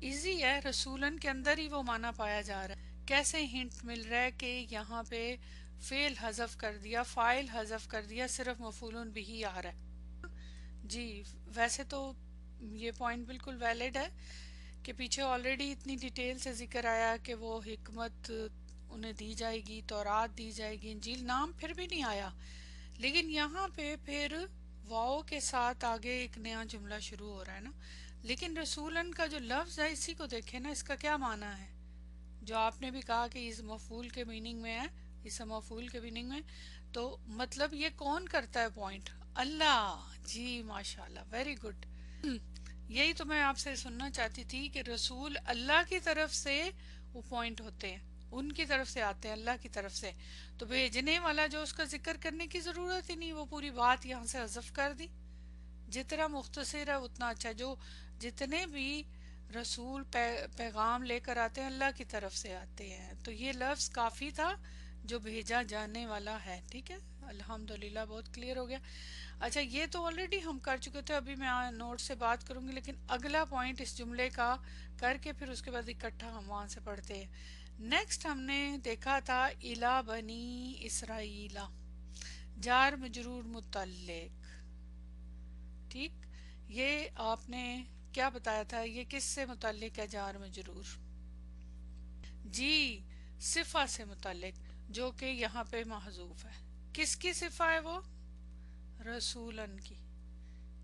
Easy ہے، رسولن کے اندر ہی وہ معنی پایا جا رہا ہے. کیسے ہنٹ مل رہا ہے کہ یہاں پہ فعل حذف کر دیا، فاعل حذف کر دیا، صرف مفعول بھی آ رہا ہے. جی ویسے تو یہ پوائنٹ بالکل ویلڈ ہے کہ پیچھے آلریڈی اتنی ڈیٹیل سے ذکر آیا کہ وہ حکمت انہیں دی جائے گی، تورات دی جائے گی، انجیل، نام پھر بھی نہیں آیا. لیکن یہاں پہ پھر واؤ کے ساتھ آگے ایک نیا جملہ شروع ہو رہا ہے نا. لیکن رسولن کا جو لفظ ہے اسی کو دیکھیں نا، اس کا کیا معنی ہے؟ جو آپ نے بھی کہا کہ اس مفعول کے میننگ میں ہے، اس مفعول کے میننگ میں، تو مطلب یہ کون کرتا ہے پوائنٹ؟ اللہ. جی ماشاءاللہ، ویری گڈ. یہی تو میں آپ سے سننا چاہتی تھی کہ رسول اللہ کی طرف سے وہ پوائنٹ ہوتے ہیں، ان کی طرف سے آتے ہیں، اللہ کی طرف سے. تو بھیجنے والا جو، اس کا ذکر کرنے کی ضرورت ہی نہیں، وہ پوری بات یہاں سے حذف کر دی. جتنا مختصر ہے اتنا اچھا. جو جتنے بھی رسول پیغام لے کر آتے ہیں اللہ کی طرف سے آتے ہیں، تو یہ لفظ کافی تھا جو بھیجا جانے والا ہے. ٹھیک ہے، الحمدللہ بہت کلیئر ہو گیا. اچھا یہ تو آلریڈی ہم کر چکے تھے، ابھی میں نوٹ سے بات کروں گی، لیکن اگلا پوائنٹ اس جملے کا کر کے پھر اس کے بعد اکٹھا ہم وہاں سے پڑھتے ہیں. نیکسٹ ہم نے دیکھا تھا الا بنی اسرائیلا، جار مجرور متعلق. ٹھیک، یہ آپ نے کیا بتایا تھا، یہ کس سے متعلق ہے جار مجرور؟ جی صفہ سے متعلق، جو کہ یہاں پہ محذوف ہے. کس کی صفہ ہے وہ؟ رسولن کی.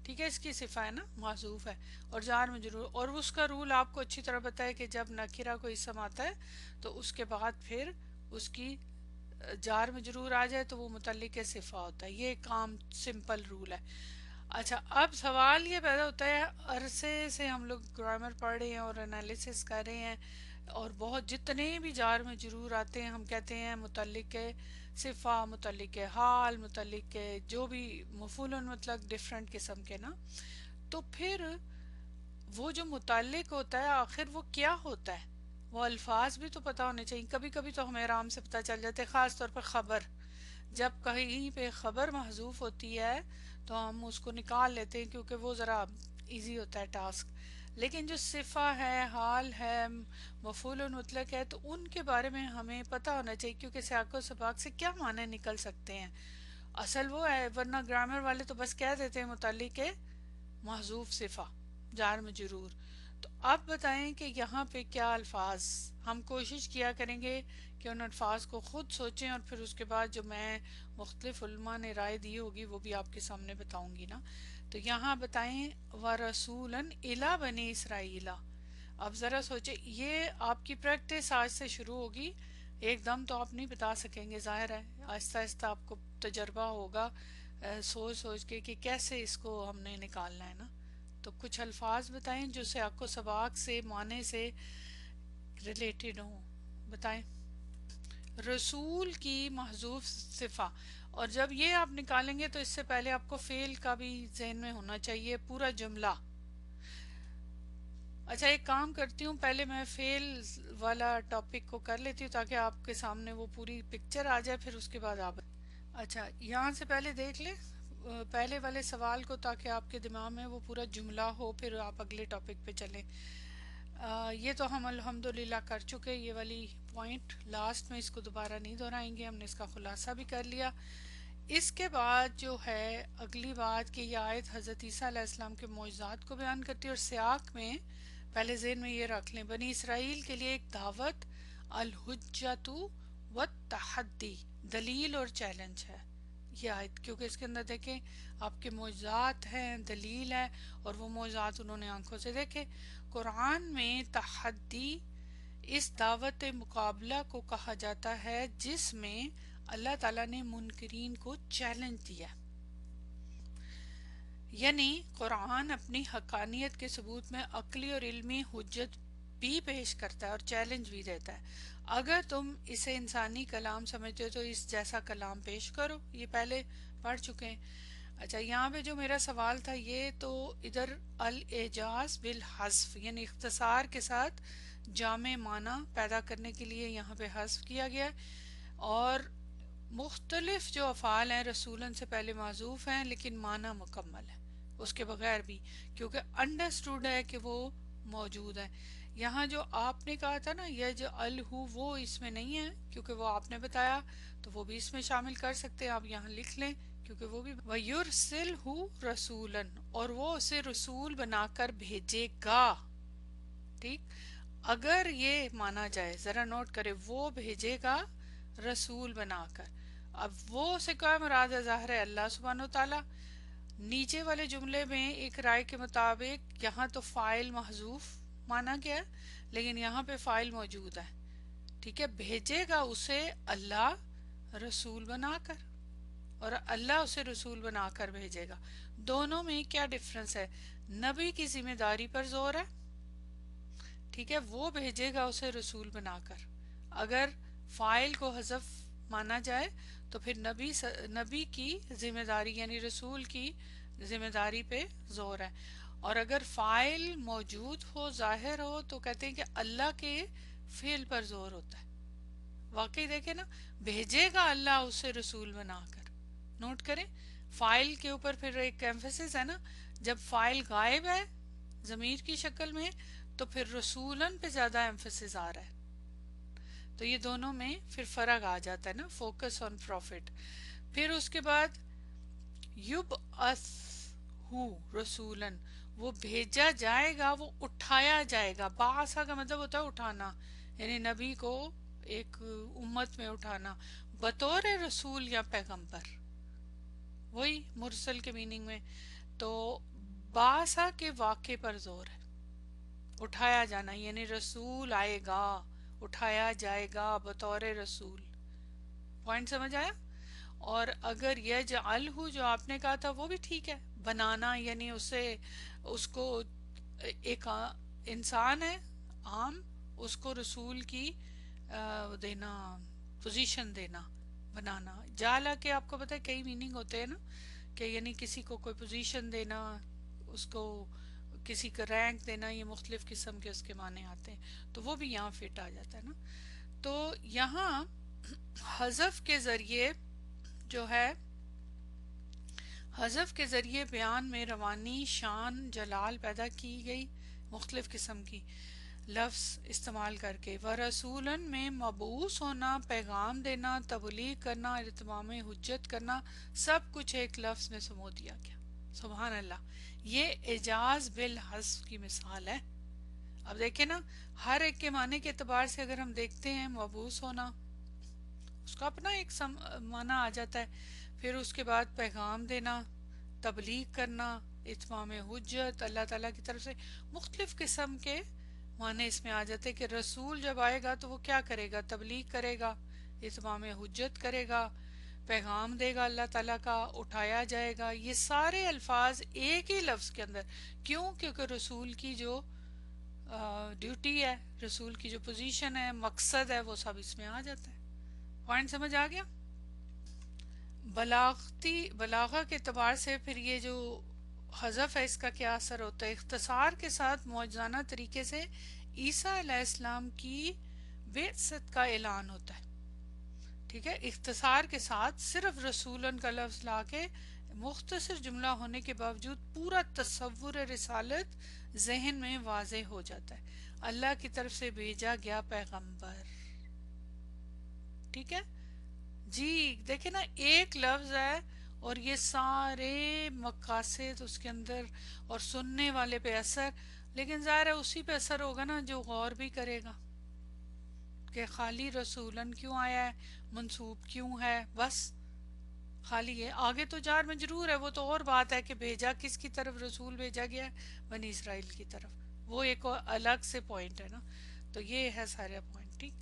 ٹھیک ہے، اس کی صفہ ہے نا، محذوف ہے اور جار مجرور. اور اس کا رول آپ کو اچھی طرح پتا ہے کہ جب نکرہ کوئی اسم آتا ہے تو اس کے بعد پھر اس کی جار مجرور آ جائے تو وہ متعلق صفہ ہوتا ہے. یہ ایک عام سمپل رول ہے. اچھا اب سوال یہ پیدا ہوتا ہے، عرصے سے ہم لوگ گرامر پڑھ رہے ہیں اور انالیسس کر رہے ہیں، اور بہت جتنے بھی جار مجرور آتے ہیں ہم کہتے ہیں متعلق صفہ، متعلق حال، متعلق جو بھی مفعول مطلق ڈفرنٹ قسم کے نا. تو پھر وہ جو متعلق ہوتا ہے آخر وہ کیا ہوتا ہے؟ وہ الفاظ بھی تو پتہ ہونے چاہیے. کبھی کبھی تو ہمیں آرام سے پتہ چل جاتے، خاص طور پر خبر. جب کہیں پہ خبر محذوف ہوتی ہے تو ہم اس کو نکال لیتے ہیں کیونکہ وہ ذرا ایزی ہوتا ہے ٹاسک. لیکن جو صفہ ہے، حال ہے، مفعول مطلق ہے، تو ان کے بارے میں ہمیں پتہ ہونا چاہیے، کیونکہ سیاق و سباق سے کیا معنی نکل سکتے ہیں. اصل وہ ہے، ورنہ گرامر والے تو بس کہہ دیتے ہیں متعلق محذوف صفہ جار مجرور. تو اب بتائیں کہ یہاں پہ کیا الفاظ، ہم کوشش کیا کریں گے کہ ان الفاظ کو خود سوچیں، اور پھر اس کے بعد جو میں مختلف علماء نے رائے دی ہوگی وہ بھی آپ کے سامنے بتاؤں گی نا. تو یہاں بتائیں وَرَسُولًا إِلَى بَنِي إِسْرَائِيلَ. اب ذرا سوچیں، یہ آپ کی پریکٹس آج سے شروع ہوگی. ایک دم تو آپ نہیں بتا سکیں گے، ظاہر ہے آہستہ آہستہ آپ کو تجربہ ہوگا سوچ سوچ کے کہ کیسے اس کو ہم نے نکالنا ہے نا. تو کچھ الفاظ بتائیں جو سیاق و سباق سے، معنی سے ریلیٹڈ ہوں. بتائیں. رسول کی محذوف صفہ، اور جب یہ آپ نکالیں گے تو اس سے پہلے آپ کو فعل کا بھی ذہن میں ہونا چاہیے، پورا جملہ. اچھا ایک کام کرتی ہوں، پہلے میں فعل والا ٹاپک کو کر لیتی ہوں تاکہ آپ کے سامنے وہ پوری پکچر آ جائے، پھر اس کے بعد آپ. اچھا یہاں سے پہلے دیکھ لیں پہلے والے سوال کو، تاکہ آپ کے دماغ میں وہ پورا جملہ ہو، پھر آپ اگلے ٹاپک پہ چلیں. یہ تو ہم الحمدللہ کر چکے، یہ والی پوائنٹ لاسٹ میں اس کو دوبارہ نہیں دہرائیں گے، ہم نے اس کا خلاصہ بھی کر لیا. اس کے بعد جو ہے اگلی بات کہ یہ آیت حضرت عیسیٰ علیہ السلام کے معجزات کو بیان کرتی ہے، اور سیاق میں پہلے ذہن میں یہ رکھ لیں، بنی اسرائیل کے لیے ایک دعوت، الحجت والتحدی، دلیل اور چیلنج ہے یہ آیت. کیونکہ اس کے اندر دیکھیں آپ کے معجزات ہیں، دلیل ہے، اور وہ معجزات انہوں نے آنکھوں سے دیکھے. قرآن میں تحدی اس دعوت مقابلہ کو کہا جاتا ہے جس میں اللہ تعالیٰ نے منکرین کو چیلنج دیا. یعنی قرآن اپنی حقانیت کے ثبوت میں عقلی اور علمی حجت بھی پیش کرتا ہے اور چیلنج بھی دیتا ہے. اگر تم اسے انسانی کلام سمجھتے ہو تو اس جیسا کلام پیش کرو. یہ پہلے پڑھ چکے ہیں. اچھا یہاں پہ جو میرا سوال تھا، یہ تو ادھر الاعجاز بالحذف، یعنی اختصار کے ساتھ جامع معنی پیدا کرنے کے لیے یہاں پہ حذف کیا گیا ہے. اور مختلف جو افعال ہیں رسولن سے پہلے معذوف ہیں لیکن معنی مکمل ہے اس کے بغیر بھی، کیونکہ انڈرسٹوڈ ہے کہ وہ موجود ہے. یہاں جو آپ نے کہا تھا نا یجعلہ، وہ اس میں نہیں ہے کیونکہ وہ آپ نے بتایا، تو وہ بھی اس میں شامل کر سکتے ہیں. آپ یہاں لکھ لیں کیونکہ وہ بھی وَيُرْسِلْهُ رَسُولًا، اور وہ اسے رسول بنا کر بھیجے گا. ٹھیک، اگر یہ مانا جائے، ذرا نوٹ کرے، وہ بھیجے گا رسول بنا کر. اب وہ سے کیا مراد ہے؟ ظاہر ہے اللہ سبحانہ و تعالی. نیچے والے جملے میں ایک رائے کے مطابق یہاں تو فاعل محذوف مانا گیا ہے، لیکن یہاں پہ فاعل موجود ہے. ٹھیک ہے، بھیجے گا اسے اللہ رسول بنا کر، اور اللہ اسے رسول بنا کر بھیجے گا. دونوں میں کیا ڈفرنس ہے؟ نبی کی ذمہ داری پر زور ہے. ٹھیک ہے، وہ بھیجے گا اسے رسول بنا کر. اگر فاعل کو حذف مانا جائے تو پھر نبی کی ذمہ داری یعنی رسول کی ذمہ داری پہ زور ہے. اور اگر فاعل موجود ہو، ظاہر ہو، تو کہتے ہیں کہ اللہ کے فعل پر زور ہوتا ہے. واقعی دیکھیں نا، بھیجے گا اللہ اسے رسول بنا کر. نوٹ کریں، فاعل کے اوپر پھر ایک ایمفیسس ہے نا. جب فاعل غائب ہے ضمیر کی شکل میں، تو پھر رسولن پہ زیادہ ایمفیسس آ رہا ہے. تو یہ دونوں میں پھر فرق آ جاتا ہے نا، فوکس آن پروفٹ. پھر اس کے بعد یبعثہ رسولن، وہ بھیجا جائے گا، وہ اٹھایا جائے گا. بعثہ کا مطلب ہوتا ہے اٹھانا، یعنی نبی کو ایک امت میں اٹھانا بطور رسول یا پیغمبر، وہی مرسل کے میننگ میں. تو بعثہ کے واقعے پر زور ہے، اٹھایا جانا، یعنی رسول آئے گا، اٹھایا جائے گا بطور رسول. پوائنٹ سمجھ آیا؟ اور اگر یجعلہ جو آپ نے کہا تھا وہ بھی ٹھیک ہے، بنانا، یعنی اس کو ایک انسان ہے عام، اس کو رسول کی دینا، پوزیشن دینا، بنانا. جعلہ کے آپ کو پتہ ہے کئی میننگ ہوتے ہیں نا، کہ یعنی کسی کو کوئی پوزیشن دینا، اس کو کسی کا رینک دینا، یہ مختلف قسم کے اس کے معنی آتے ہیں. تو وہ بھی یہاں فٹ آ جاتا ہے نا. تو یہاں حذف کے ذریعے جو ہے، حذف کے ذریعے بیان میں روانی، شان، جلال پیدا کی گئی، مختلف قسم کی لفظ استعمال کر کے. ورسولن میں مبعوث ہونا، پیغام دینا، تبلیغ کرنا، اتمام حجت کرنا، سب کچھ ایک لفظ میں سمو دیا گیا. سبحان اللہ، یہ اعجاز بالحذف کی مثال ہے. اب دیکھیں نا، ہر ایک کے معنی کے اعتبار سے اگر ہم دیکھتے ہیں، مبعوث ہونا اس کا اپنا ایک معنی آ جاتا ہے. پھر اس کے بعد پیغام دینا، تبلیغ کرنا، اتمام حجت، اللہ تعالیٰ کی طرف سے مختلف قسم کے معنی اس میں آ جاتے کہ رسول جب آئے گا تو وہ کیا کرے گا؟ تبلیغ کرے گا، اتمام حجت کرے گا، پیغام دے گا اللہ تعالیٰ کا، اٹھایا جائے گا. یہ سارے الفاظ ایک ہی لفظ کے اندر. کیوں؟ کیونکہ رسول کی جو ڈیوٹی ہے، رسول کی جو پوزیشن ہے، مقصد ہے، وہ سب اس میں آ جاتا ہے. پوائنٹ سمجھ آ گیا؟ بلاغہ کے اعتبار سے پھر یہ جو حذف ہے اس کا کیا اثر ہوتا ہے؟ اختصار کے ساتھ موجزانہ طریقے سے عیسیٰ علیہ السلام کی بعثت کا اعلان ہوتا ہے. ٹھیک ہے، اختصار کے ساتھ صرف رسولن کا لفظ لا کے مختصر جملہ ہونے کے باوجود پورا تصور رسالت ذہن میں واضح ہو جاتا ہے. اللہ کی طرف سے بھیجا گیا پیغمبر. ٹھیک ہے جی، دیکھیں نا، ایک لفظ ہے اور یہ سارے مقاصد اس کے اندر، اور سننے والے پہ اثر. لیکن ظاہر ہے اسی پہ اثر ہوگا نا جو غور بھی کرے گا کہ خالی رسولن کیوں آیا ہے، منصوب کیوں ہے. بس خالی یہ آگے تو جار مجرور ہے، وہ تو اور بات ہے کہ بھیجا کس کی طرف، رسول بھیجا گیا ہے بنی اسرائیل کی طرف، وہ ایک الگ سے پوائنٹ ہے نا. تو یہ ہے سارے پوائنٹ. ٹھیک،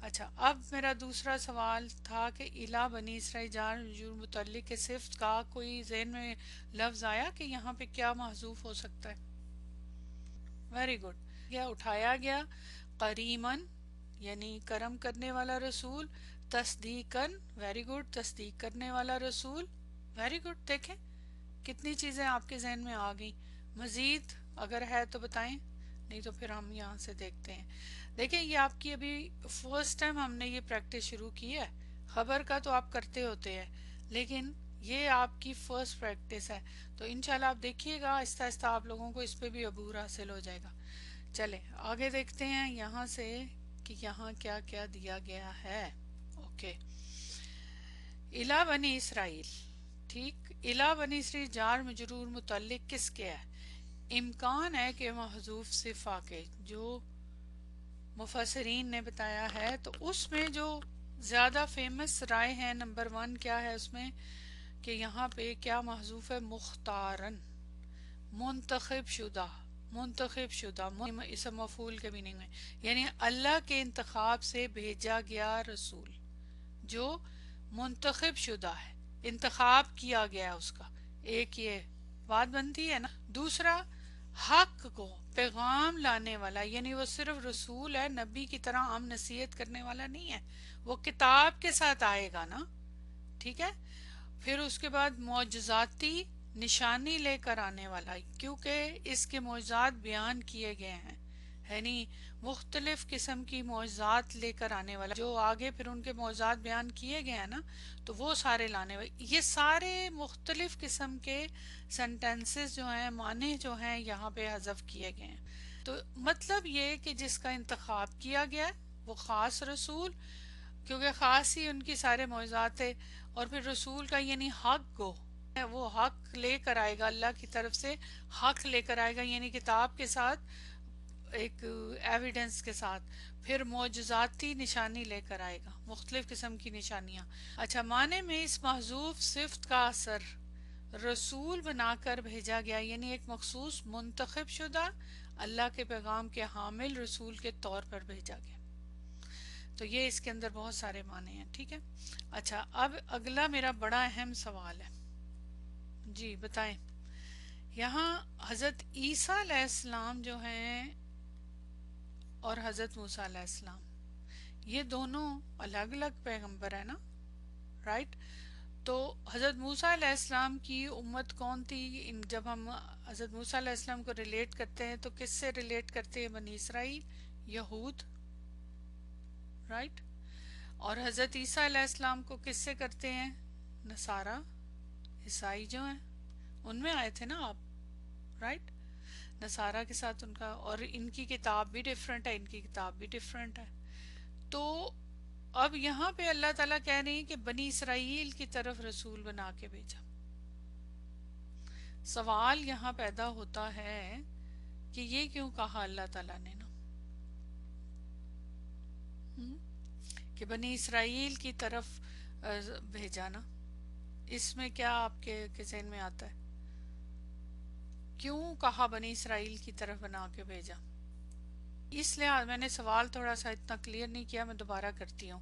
اچھا، اب میرا دوسرا سوال تھا کہ الہ بنی اسرائیل جار مجرور متعلق کے صفت کا کوئی ذہن میں لفظ آیا کہ یہاں پہ کیا محذوف ہو سکتا ہے؟ Very good. یا اٹھایا گیا، قریمن یعنی کرم کرنے والا رسول، تصدیقاً، ویری گڈ، تصدیق کرنے والا رسول. Very good. دیکھیں کتنی چیزیں آپ کے ذہن میں آ گئی. مزید اگر ہے تو بتائیں، نہیں تو پھر ہم یہاں سے دیکھتے ہیں. دیکھیں یہ آپ کی ابھی فرسٹ ٹائم ہم نے یہ پریکٹس شروع کی ہے. خبر کا تو آپ کرتے ہوتے ہیں، لیکن یہ آپ کی فرسٹ پریکٹس ہے. تو انشاءاللہ آپ دیکھیے گا، آہستہ آہستہ آپ لوگوں کو اس پہ بھی عبور حاصل ہو جائے گا. چلے آگے دیکھتے ہیں یہاں سے کہ یہاں کیا کیا دیا گیا ہے. اوکے الا بنی اسرائیل. ٹھیک الا بنی اسرائیل جار مجرور متعلق کس کے ہے؟ امکان ہے کہ محذوف صفا کے، جو مفسرین نے بتایا ہے. تو اس میں جو زیادہ فیمس رائے ہے نمبر 1 کیا ہے اس میں کہ یہاں پہ کیا محذوف ہے؟ مختارن، منتخب شدہ. منتخب شدہ اسم مفعول کے میننگ میں، یعنی اللہ کے انتخاب سے بھیجا گیا رسول جو منتخب شدہ ہے، انتخاب کیا گیا اس کا. ایک یہ بات بنتی ہے نا. دوسرا حق کو پیغام لانے والا، یعنی وہ صرف رسول ہے، نبی کی طرح عام نصیحت کرنے والا نہیں ہے، وہ کتاب کے ساتھ آئے گا نا. ٹھیک ہے. پھر اس کے بعد معجزاتی نشانی لے کر آنے والا، کیونکہ اس کے معجزات بیان کیے گئے ہیں، یعنی مختلف قسم کی معجزات لے کر آنے والا. جو آگے پھر ان کے معجزات بیان کیے گئے ہیں نا تو وہ سارے لانے والے. یہ سارے مختلف قسم کے سینٹینسز جو ہیں، معنی جو ہیں یہاں پہ حذف کیے گئے ہیں. تو مطلب یہ کہ جس کا انتخاب کیا گیا وہ خاص رسول، کیونکہ خاص ہی ان کی سارے معجزات تھے. اور پھر رسول کا یعنی حق کو، وہ حق لے کر آئے گا، اللہ کی طرف سے حق لے کر آئے گا، یعنی کتاب کے ساتھ، ایک ایویڈنس کے ساتھ. پھر معجزاتی نشانی لے کر آئے گا، مختلف قسم کی نشانیاں. اچھا معنی میں اس محذوف صفت کا اثر رسول بنا کر بھیجا گیا، یعنی ایک مخصوص منتخب شدہ اللہ کے پیغام کے حامل رسول کے طور پر بھیجا گیا. تو یہ اس کے اندر بہت سارے معنی ہیں. ٹھیک ہے. اچھا اب اگلا میرا بڑا اہم سوال ہے. جی بتائیں. یہاں حضرت عیسیٰ علیہ السلام جو ہیں اور حضرت موسیٰ علیہ السلام، یہ دونوں الگ الگ پیغمبر ہیں نا، رائٹ؟ تو حضرت موسیٰ علیہ السلام کی امت کون تھی؟ جب ہم حضرت موسیٰ علیہ السلام کو ریلیٹ کرتے ہیں تو کس سے ریلیٹ کرتے ہیں؟ بنی اسرائیل، یہود، رائٹ؟ اور حضرت عیسیٰ علیہ السلام کو کس سے کرتے ہیں؟ نصارہ، عیسائی جو ہیں ان میں آئے تھے نا آپ، رائٹ؟ نصارہ کے ساتھ ان کا، اور ان کی کتاب بھی ڈیفرنٹ ہے، ان کی کتاب بھی ڈیفرنٹ ہے. تو اب یہاں پہ اللہ تعالیٰ کہہ رہے ہیں کہ بنی اسرائیل کی طرف رسول بنا کے بھیجا. سوال یہاں پیدا ہوتا ہے کہ یہ کیوں کہا اللہ تعالیٰ نے نا کہ بنی اسرائیل کی طرف بھیجا نا؟ اس میں کیا آپ کے ذہن میں آتا ہے؟ کیوں کہا بنی اسرائیل کی طرف بنا کے بھیجا؟ اس لیے میں نے سوال تھوڑا سا اتنا کلیئر نہیں کیا، میں دوبارہ کرتی ہوں.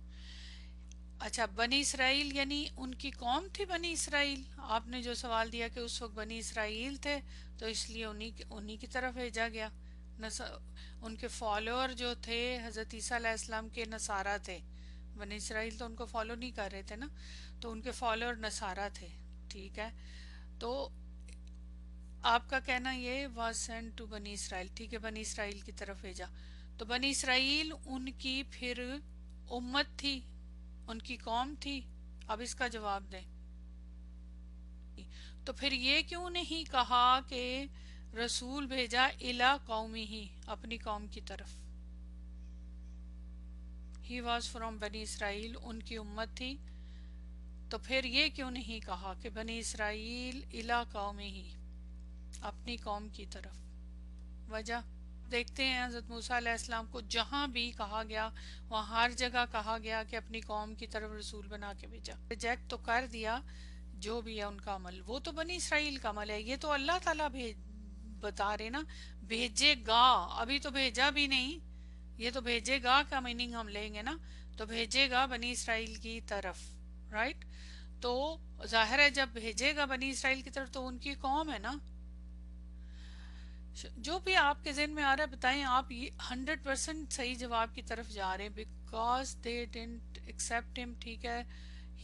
اچھا بنی اسرائیل یعنی ان کی قوم تھی بنی اسرائیل. آپ نے جو سوال دیا کہ اس وقت بنی اسرائیل تھے تو اس لیے انہی کی طرف بھیجا گیا. ان کے فالوور جو تھے حضرت عیسیٰ علیہ السلام کے نصارہ تھے. بنی اسرائیل تو ان کو فالو نہیں کر رہے تھے نا، تو ان کے فالوور نصارہ تھے. ٹھیک ہے. تو آپ کا کہنا یہ واز سینڈ ٹو بنی اسرائیل، ٹھیک ہے، بنی اسرائیل کی طرف بھیجا. تو بنی اسرائیل ان کی پھر امت تھی، ان کی قوم تھی. اب اس کا جواب دیں. تو پھر یہ کیوں نہیں کہا کہ رسول بھیجا الا قومی ہی، اپنی قوم کی طرف؟ ہی واز فرام بنی اسرائیل، ان کی امت تھی. تو پھر یہ کیوں نہیں کہا کہ بنی اسرائیل الا قومی ہی، اپنی قوم کی طرف؟ وجہ دیکھتے ہیں. حضرت موسیٰ علیہ السلام کو جہاں بھی کہا گیا وہاں ہر جگہ کہا گیا کہ اپنی قوم کی طرف رسول بنا کے بھیجا. ریجیکٹ تو کر دیا جو بھی ہے ان کا عمل، وہ تو بنی اسرائیل کا عمل ہے. یہ تو اللہ تعالیٰ بتا رہے نا بھیجے گا، ابھی تو بھیجا بھی نہیں. یہ تو بھیجے گا کا میننگ ہم لیں گے نا، تو بھیجے گا بنی اسرائیل کی طرف، رائٹ؟ تو ظاہر ہے جب بھیجے گا بنی اسرائیل کی طرف تو ان کی قوم ہے نا. جو بھی آپ کے ذہن میں آ رہا ہے بتائیں. آپ 100% صحیح جواب کی طرف جا رہے ہیں. Because they didn't accept him, ٹھیک ہے.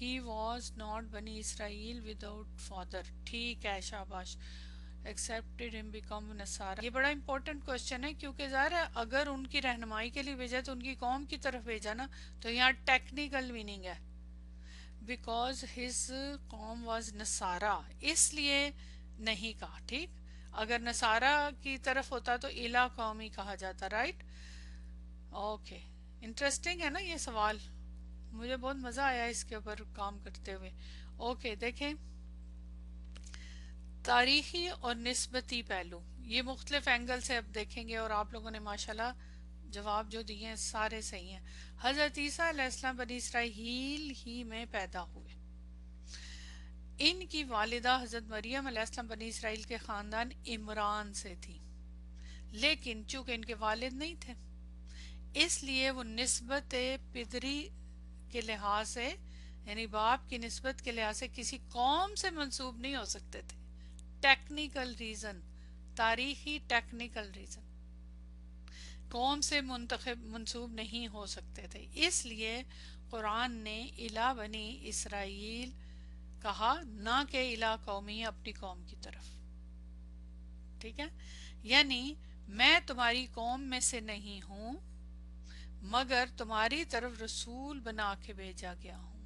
ہی واز ناٹ بنی اسرائیل وداؤٹ فادر، ٹھیک ہے، شاباش. ایکسپٹڈ ہم بیکم نصارہ. یہ بڑا امپورٹنٹ کوشچن ہے، کیونکہ ظاہر ہے اگر ان کی رہنمائی کے لیے بھیجا تو ان کی قوم کی طرف بھیجا نا. تو یہاں ٹیکنیکل میننگ ہے بیکاز ہز قوم واز نصارہ، اس لیے نہیں کہا. ٹھیک. اگر نصارہ کی طرف ہوتا تو الہ قومی کہا جاتا، رائٹ؟ اوکے، انٹرسٹنگ ہے نا یہ سوال، مجھے بہت مزہ آیا اس کے اوپر کام کرتے ہوئے۔ اوکے دیکھیں، تاریخی اور نسبتی پہلو، یہ مختلف اینگل سے اب دیکھیں گے، اور آپ لوگوں نے ماشاءاللہ جواب جو دیے ہیں سارے صحیح ہیں۔ حضرت عیسیٰ علیہ السلام بنی اسرائیل ہی میں پیدا ہوئے۔ ان کی والدہ حضرت مریم علیہ السلام بنی اسرائیل کے خاندان عمران سے تھی، لیکن چونکہ ان کے والد نہیں تھے اس لیے وہ نسبت پدری کے لحاظ سے، یعنی باپ کی نسبت کے لحاظ سے کسی قوم سے منسوب نہیں ہو سکتے تھے۔ ٹیکنیکل ریزن، تاریخی ٹیکنیکل ریزن، قوم سے منسوب نہیں ہو سکتے تھے، اس لیے قرآن نے الی بنی اسرائیل کہا، نہ کہ الی قومی، اپنی قوم کی طرف، ٹھیک ہے؟ یعنی میں تمہاری قوم میں سے نہیں ہوں مگر تمہاری طرف رسول بنا کے بھیجا گیا ہوں۔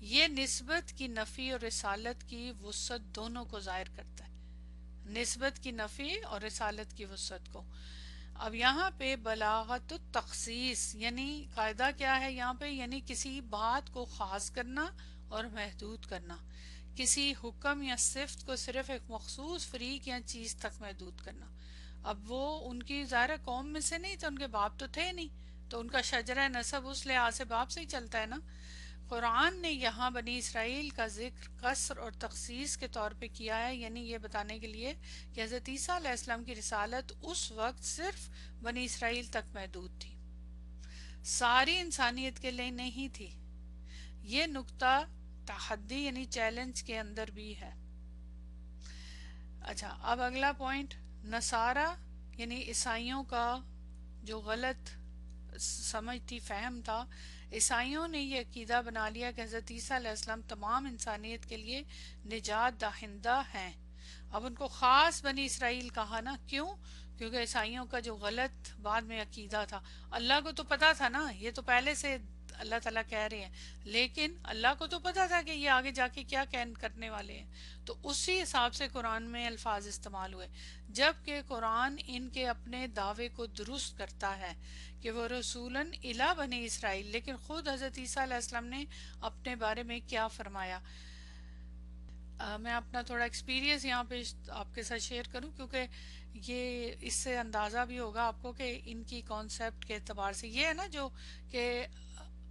یہ نسبت کی نفی اور رسالت کی وسعت دونوں کو ظاہر کرتا ہے، نسبت کی نفی اور رسالت کی وسعت کو۔ اب یہاں پہ بلاغت التخصیص، یعنی قاعدہ کیا ہے یہاں پہ، یعنی کسی بات کو خاص کرنا اور محدود کرنا، کسی حکم یا صفت کو صرف ایک مخصوص فریق یا چیز تک محدود کرنا۔ اب وہ ان کی ظاہر قوم میں سے نہیں تھے، ان کے باپ تو تھے نہیں، تو ان کا شجرہ نسب اس لحاظ سے باپ سے ہی چلتا ہے نا۔ قرآن نے یہاں بنی اسرائیل کا ذکر قصر اور تخصیص کے طور پہ کیا ہے، یعنی یہ بتانے کے لیے کہ حضرت عیسیٰ علیہ السلام کی رسالت اس وقت صرف بنی اسرائیل تک محدود تھی، ساری انسانیت کے لیے نہیں تھی۔ یہ نقطہ تحدی یعنی چیلنج کے اندر بھی ہے۔ اچھا، اب اگلا پوائنٹ، نصارہ یعنی عیسائیوں کا جو غلط سمجھ تھی، فہم تھا، عیسائیوں نے یہ عقیدہ بنا لیا کہ حضرت عیسیٰ علیہ السلام تمام انسانیت کے لیے نجات دہندہ ہیں۔ اب ان کو خاص بنی اسرائیل کہا نا، کیوں؟ کیونکہ عیسائیوں کا جو غلط بعد میں عقیدہ تھا، اللہ کو تو پتا تھا نا، یہ تو پہلے سے اللہ تعالیٰ کہہ رہے ہیں، لیکن اللہ کو تو پتا تھا کہ یہ آگے جا کے کیا کرنے والے ہیں، تو اسی حساب سے قرآن میں الفاظ استعمال ہوئے، جبکہ قرآن ان کے اپنے دعوے کو درست کرتا ہے کہ وہ رسولاً الی بنی اسرائیل، لیکن خود حضرت عیسیٰ علیہ السلام نے اپنے بارے میں کیا فرمایا۔ میں اپنا تھوڑا ایکسپیرینس یہاں پہ آپ کے ساتھ شیئر کروں، کیونکہ یہ اس سے اندازہ بھی ہوگا آپ کو کہ ان کی کانسیپٹ کے اعتبار سے یہ ہے نا، جو کہ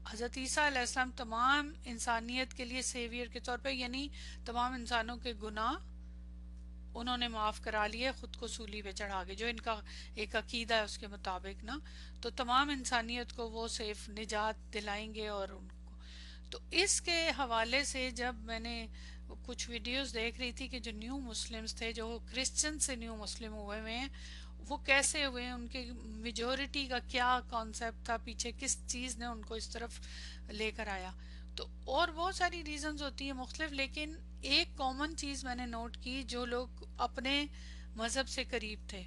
حضرت عیسیٰ علیہ السلام تمام انسانیت کے لیے سیویئر کے طور پہ، یعنی تمام انسانوں کے گناہ انہوں نے معاف کرا لیے خود کو سولی پہ چڑھا کے، جو ان کا ایک عقیدہ ہے اس کے مطابق نا، تو تمام انسانیت کو وہ صرف نجات دلائیں گے۔ اور ان کو تو اس کے حوالے سے جب میں نے کچھ ویڈیوز دیکھ رہی تھی کہ جو نیو مسلمز تھے، جو کرسچن سے نیو مسلم ہوئے ہیں، وہ کیسے ہوئے ہیں، ان کے میجورٹی کا کیا کانسیپٹ تھا، پیچھے کس چیز نے ان کو اس طرف لے کر آیا، تو اور بہت ساری ریزنز ہوتی ہیں مختلف، لیکن ایک کامن چیز میں نے نوٹ کی، جو لوگ اپنے مذہب سے قریب تھے،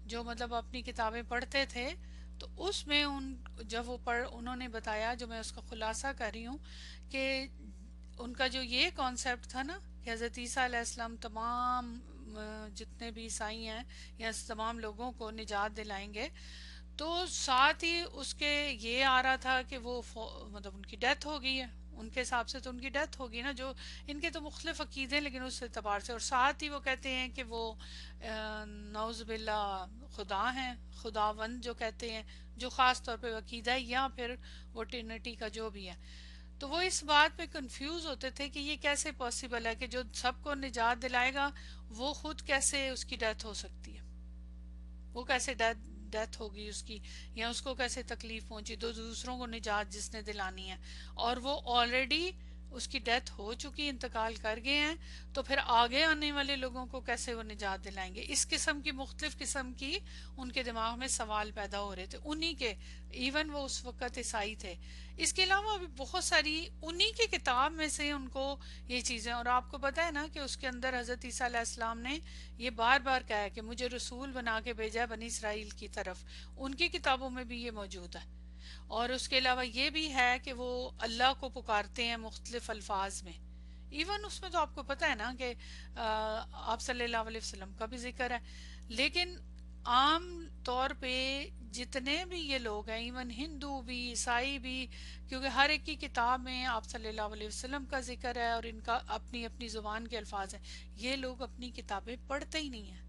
جو مطلب اپنی کتابیں پڑھتے تھے، تو اس میں جب وہ انہوں نے بتایا، جو میں اس کا خلاصہ کر رہی ہوں، کہ ان کا جو یہ کانسیپٹ تھا نا کہ حضرت عیسیٰ علیہ السلام تمام جتنے بھی عیسائی ہیں یا تمام لوگوں کو نجات دلائیں گے، تو ساتھ ہی اس کے یہ آ رہا تھا کہ وہ مطلب ان کی ڈیتھ ہو گئی ہے، ان کے حساب سے تو ان کی ڈیتھ ہوگی نا، جو ان کے تو مختلف عقیدے ہیں لیکن اس اعتبار سے، اور ساتھ ہی وہ کہتے ہیں کہ وہ نعوذ باللہ خدا ہیں، خداوند جو کہتے ہیں، جو خاص طور پہ عقیدہ ہے، یا پھر وہ ٹرینٹی کا جو بھی ہے، تو وہ اس بات پہ کنفیوز ہوتے تھے کہ یہ کیسے پاسبل ہے کہ جو سب کو نجات دلائے گا وہ خود کیسے اس کی ڈیتھ ہو سکتی ہے، وہ کیسے ڈیتھ ہوگی اس کی، یا اس کو کیسے تکلیف پہنچی، تو دوسروں کو نجات جس نے دلانی ہے، اور وہ آلریڈی اس کی ڈیتھ ہو چکی، انتقال کر گئے ہیں، تو پھر آگے آنے والے لوگوں کو کیسے وہ نجات دلائیں گے۔ اس قسم کی مختلف قسم کی ان کے دماغ میں سوال پیدا ہو رہے تھے، انہی کے، ایون وہ اس وقت عیسائی تھے، اس کے علاوہ بھی بہت ساری انہی کی کتاب میں سے ان کو یہ چیزیں، اور آپ کو پتا ہے نا کہ اس کے اندر حضرت عیسیٰ علیہ السلام نے یہ بار بار کہا ہے کہ مجھے رسول بنا کے بھیجا ہے بنی اسرائیل کی طرف، ان کی کتابوں میں بھی یہ موجود ہے، اور اس کے علاوہ یہ بھی ہے کہ وہ اللہ کو پکارتے ہیں مختلف الفاظ میں، ایون اس میں تو آپ کو پتہ ہے نا کہ آپ صلی اللہ علیہ وسلم کا بھی ذکر ہے، لیکن عام طور پہ جتنے بھی یہ لوگ ہیں، ایون ہندو بھی عیسائی بھی، کیونکہ ہر ایک کی کتاب میں آپ صلی اللہ علیہ وسلم کا ذکر ہے اور ان کا اپنی اپنی زبان کے الفاظ ہیں، یہ لوگ اپنی کتابیں پڑھتے ہی نہیں ہیں،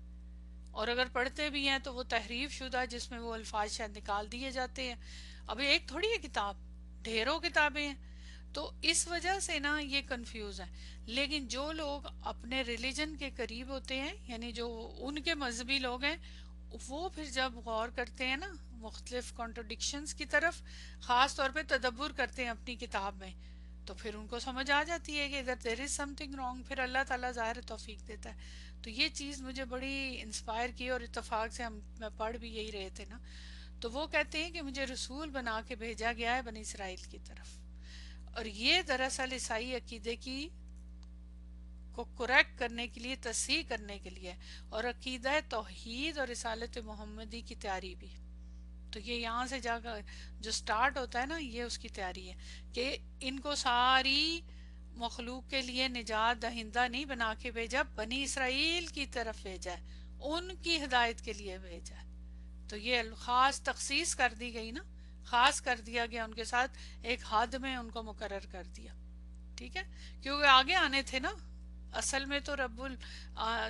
اور اگر پڑھتے بھی ہیں تو وہ تحریف شدہ جس میں وہ الفاظ شاید نکال دیے جاتے ہیں. اب ایک تھوڑی ہے کتاب، ڈھیروں کتابیں ہیں، تو اس وجہ سے نا یہ کنفیوز ہے. لیکن جو لوگ اپنے ریلیجن کے قریب ہوتے ہیں، یعنی جو ان کے مذہبی لوگ ہیں، وہ پھر جب غور کرتے ہیں نا مختلف کانٹرڈکشنز کی طرف، خاص طور پہ تدبر کرتے ہیں اپنی کتاب میں، تو پھر ان کو سمجھ آ جاتی ہے کہ ادھر دیر از سم تھنگ رانگ، پھر اللہ تعالیٰ ظاہر توفیق دیتا ہے. تو یہ چیز مجھے بڑی انسپائر کی، اور اتفاق سے میں پڑھ بھی یہی رہے تھے نا، تو وہ کہتے ہیں کہ مجھے رسول بنا کے بھیجا گیا ہے بنی اسرائیل کی طرف، اور یہ دراصل عیسائی عقیدے کی کو کریکٹ کرنے کے لیے، تصحیح کرنے کے لیے، اور عقیدہ توحید اور رسالت محمدی کی تیاری بھی. تو یہ یہاں سے جا کر جو سٹارٹ ہوتا ہے نا، یہ اس کی تیاری ہے کہ ان کو ساری مخلوق کے لیے نجات دہندہ نہیں بنا کے بھیجا، بنی اسرائیل کی طرف بھیجا ہے، ان کی ہدایت کے لیے بھیجا ہے. تو یہ خاص تخصیص کر دی گئی نا، خاص کر دیا گیا ان کے ساتھ، ایک حد میں ان کو مقرر کر دیا. ٹھیک ہے، کیونکہ آگے آنے تھے نا، اصل میں تو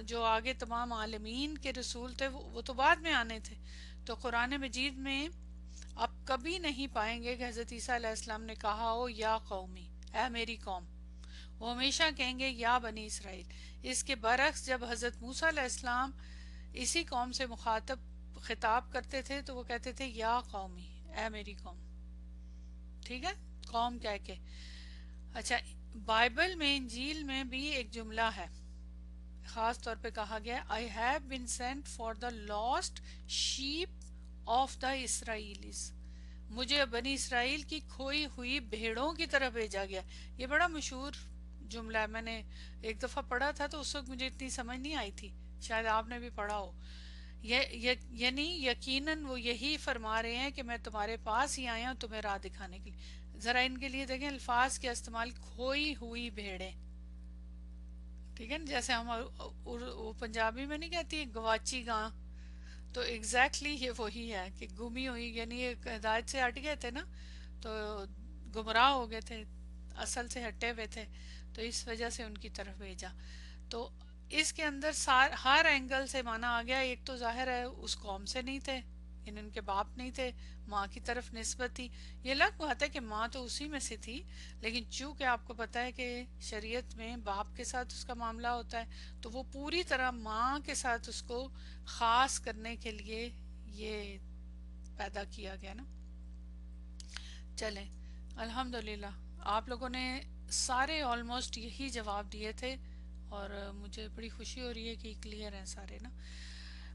جو آگے تمام عالمین کے رسول تھے وہ تو بعد میں آنے تھے. تو قرآن مجید میں آپ کبھی نہیں پائیں گے کہ حضرت عیسیٰ علیہ السلام نے کہا ہو یا قومی، اے میری قوم. وہ ہمیشہ کہیں گے یا بنی اسرائیل. اس کے برعکس جب حضرت موسیٰ علیہ السلام اسی قوم سے خطاب کرتے تھے تو وہ کہتے تھے یا قومی، اے میری قوم. ٹھیک ہے، قوم کہہ کے. اچھا، بائبل میں انجیل میں بھی ایک جملہ ہے، خاص طور پہ کہا گیا I have been sent for the lost sheep of the Israelis. مجھے بنی اسرائیل کی کھوئی ہوئی بھیڑوں کی طرف بھیجا گیا. یہ بڑا مشہور جملہ ہے، میں نے ایک دفعہ پڑھا تھا تو اس وقت مجھے اتنی سمجھ نہیں آئی تھی، شاید آپ نے بھی پڑھا ہو. یعنی یقیناً وہ یہی فرما رہے ہیں کہ میں تمہارے پاس ہی آیا ہوں تمہیں راہ دکھانے کے لیے. ذرا ان کے لیے دیکھیں الفاظ کے استعمال، کھوئی ہوئی بھیڑیں. ٹھیک ہے نا، جیسے ہم پنجابی میں نہیں کہتی گواچی گاں، تو ایگزیکٹلی یہ وہی ہے کہ گمی ہوئی، یعنی یہ ہدایت سے ہٹ گئے تھے نا، تو گمراہ ہو گئے تھے، اصل سے ہٹے ہوئے تھے، تو اس وجہ سے ان کی طرف بھیجا. تو اس کے اندر ہر اینگل سے مانا آ گیا. ایک تو ظاہر ہے اس قوم سے نہیں تھے، ان کے باپ نہیں تھے، ماں کی طرف نسبت تھی. یہ الگ بات ہے کہ ماں تو اسی میں سے تھی، لیکن چونکہ آپ کو پتہ ہے کہ شریعت میں باپ کے ساتھ اس کا معاملہ ہوتا ہے، تو وہ پوری طرح ماں کے ساتھ اس کو خاص کرنے کے لیے یہ پیدا کیا گیا نا. چلیں، الحمدللہ آپ لوگوں نے سارے آلموسٹ یہی جواب دیے تھے، اور مجھے بڑی خوشی ہو رہی ہے کہ کلیئر ہیں سارے نا.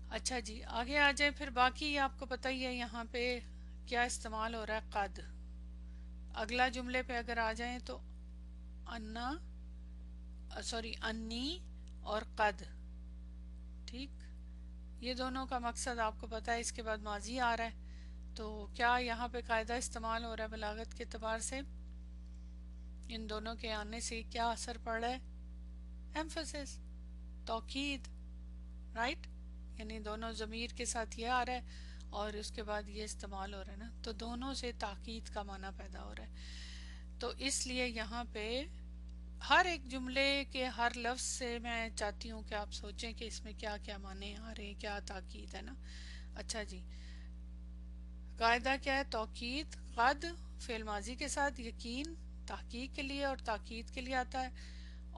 اچھا جی، آگے آ جائیں. پھر باقی آپ کو پتہ ہی ہے یہاں پہ کیا استعمال ہو رہا ہے، قد. اگلا جملے پہ اگر آ جائیں تو انا، سوری انی اور قد. ٹھیک، یہ دونوں کا مقصد آپ کو پتہ ہے. اس کے بعد ماضی آ رہا ہے، تو کیا یہاں پہ قاعدہ استعمال ہو رہا ہے بلاغت کے اعتبار سے؟ ان دونوں کے آنے سے کیا اثر پڑ رہا ہے؟ ایمفسس، توکید، رائٹ. یعنی دونوں ضمیر کے ساتھ یہ آ رہا ہے اور اس کے بعد یہ استعمال ہو رہا ہے نا، تو دونوں سے تاکید کا معنی پیدا ہو رہا ہے. تو اس لیے یہاں پہ ہر ایک جملے کے ہر لفظ سے میں چاہتی ہوں کہ آپ سوچیں کہ اس میں کیا کیا معنی آ رہے ہیں، کیا تاکید ہے نا. اچھا جی، قاعدہ کیا ہے؟ توکید. قد فعل ماضی کے ساتھ، یقین تحقیق کے لیے اور تاکید کے لیے آتا ہے،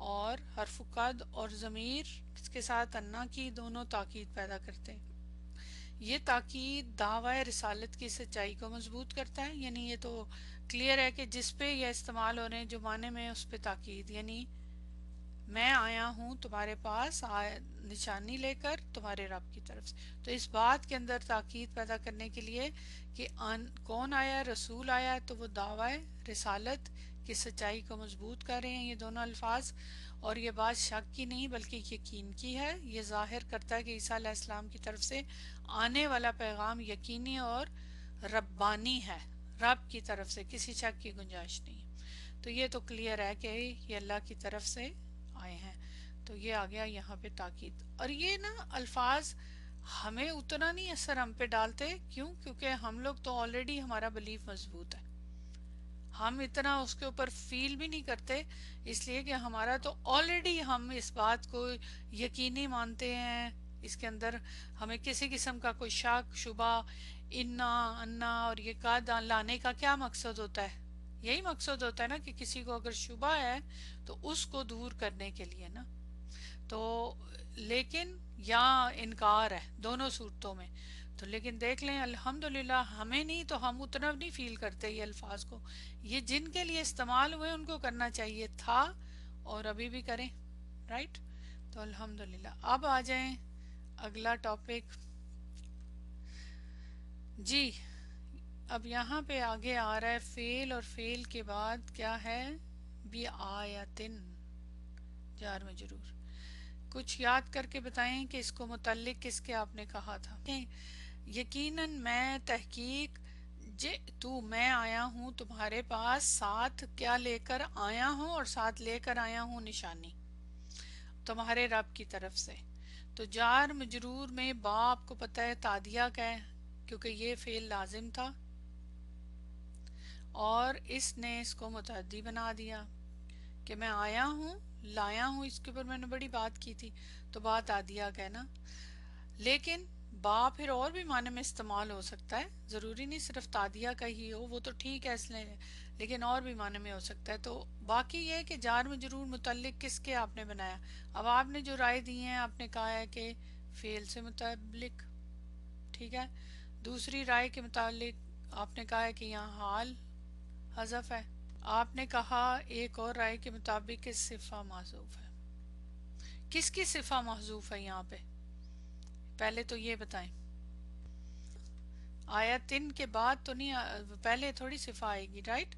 اور حرف قد اور ضمیر کے ساتھ انا کی، دونوں تاکید پیدا کرتے ہیں. یہ تاکید دعوی رسالت کی سچائی کو مضبوط کرتا ہے. یعنی یہ تو کلیئر ہے کہ جس پہ یہ استعمال ہو رہے ہیں جو معنی میں، اس پہ تاکید. یعنی میں آیا ہوں تمہارے پاس نشانی لے کر تمہارے رب کی طرف سے. تو اس بات کے اندر تاکید پیدا کرنے کے لیے کہ کون آیا، رسول آیا، تو وہ دعوی رسالت کی سچائی کو مضبوط کر رہے ہیں یہ دونوں الفاظ. اور یہ بات شک کی نہیں بلکہ یقین کی ہے. یہ ظاہر کرتا ہے کہ عیسیٰ علیہ السلام کی طرف سے آنے والا پیغام یقینی اور ربانی ہے، رب کی طرف سے، کسی شک کی گنجائش نہیں. تو یہ تو کلیئر ہے کہ یہ اللہ کی طرف سے آئے ہیں. تو یہ آ گیا یہاں پہ تاکید. اور یہ نا الفاظ ہمیں اتنا نہیں اثر ہم پہ ڈالتے. کیوں؟ کیونکہ ہم لوگ تو آلریڈی ہمارا بلیف مضبوط ہے. ہم اتنا اس کے اوپر فیل بھی نہیں کرتے، اس لیے کہ ہمارا تو آلریڈی ہم اس بات کو یقینی مانتے ہیں. اس کے اندر ہمیں کسی قسم کا کوئی شک شبہ انا انا اور یہ کا لانے کا کیا مقصد ہوتا ہے؟ یہی مقصد ہوتا ہے نا کہ کسی کو اگر شبہ ہے تو اس کو دور کرنے کے لیے نا. تو لیکن یا انکار ہے دونوں صورتوں میں. تو لیکن دیکھ لیں الحمدللہ ہمیں نہیں تو ہم اتنا نہیں فیل کرتے یہ الفاظ کو. یہ جن کے لیے استعمال ہوئے ان کو کرنا چاہیے تھا اور ابھی بھی کریں. رائٹ. تو الحمدللہ اب آ جائیں اگلا ٹاپک. جی اب یہاں پہ آگے آ رہا ہے فعل، اور فعل کے بعد کیا ہے؟ بھی آیتن جار مجرور. کچھ یاد کر کے بتائیں کہ اس کو متعلق کس کے آپ نے کہا تھا؟ یقیناً میں تحقیق تو میں آیا ہوں تمہارے پاس، ساتھ کیا لے کر آیا ہوں؟ اور ساتھ لے کر آیا ہوں نشانی تمہارے رب کی طرف سے. تو جار مجرور میں با آپ کو پتہ ہے تعدیہ کا ہے کیونکہ یہ فعل لازم تھا اور اس نے اس کو متعدی بنا دیا کہ میں آیا ہوں لایا ہوں. اس کے اوپر میں نے بڑی بات کی تھی. تو بات تعدیہ کا ہے نا. لیکن با پھر اور بھی معنی میں استعمال ہو سکتا ہے، ضروری نہیں صرف تعدیہ کا ہی ہو، وہ تو ٹھیک ہے اس لیے، لیکن اور بھی معنی میں ہو سکتا ہے. تو باقی یہ ہے کہ جار مجرور متعلق کس کے آپ نے بنایا؟ اب آپ نے جو رائے دی ہیں آپ نے کہا ہے کہ فعل سے متعلق، ٹھیک ہے. دوسری رائے کے متعلق آپ نے کہا ہے کہ یہاں حال حذف ہے. آپ نے کہا ایک اور رائے کے مطابق کہ صفہ محذوف ہے. کس کی صفہ محذوف ہے یہاں پہ؟ پہلے تو یہ بتائیں. آیتن کے بعد تو نہیں، پہلے تھوڑی صفہ آئے گی. رائٹ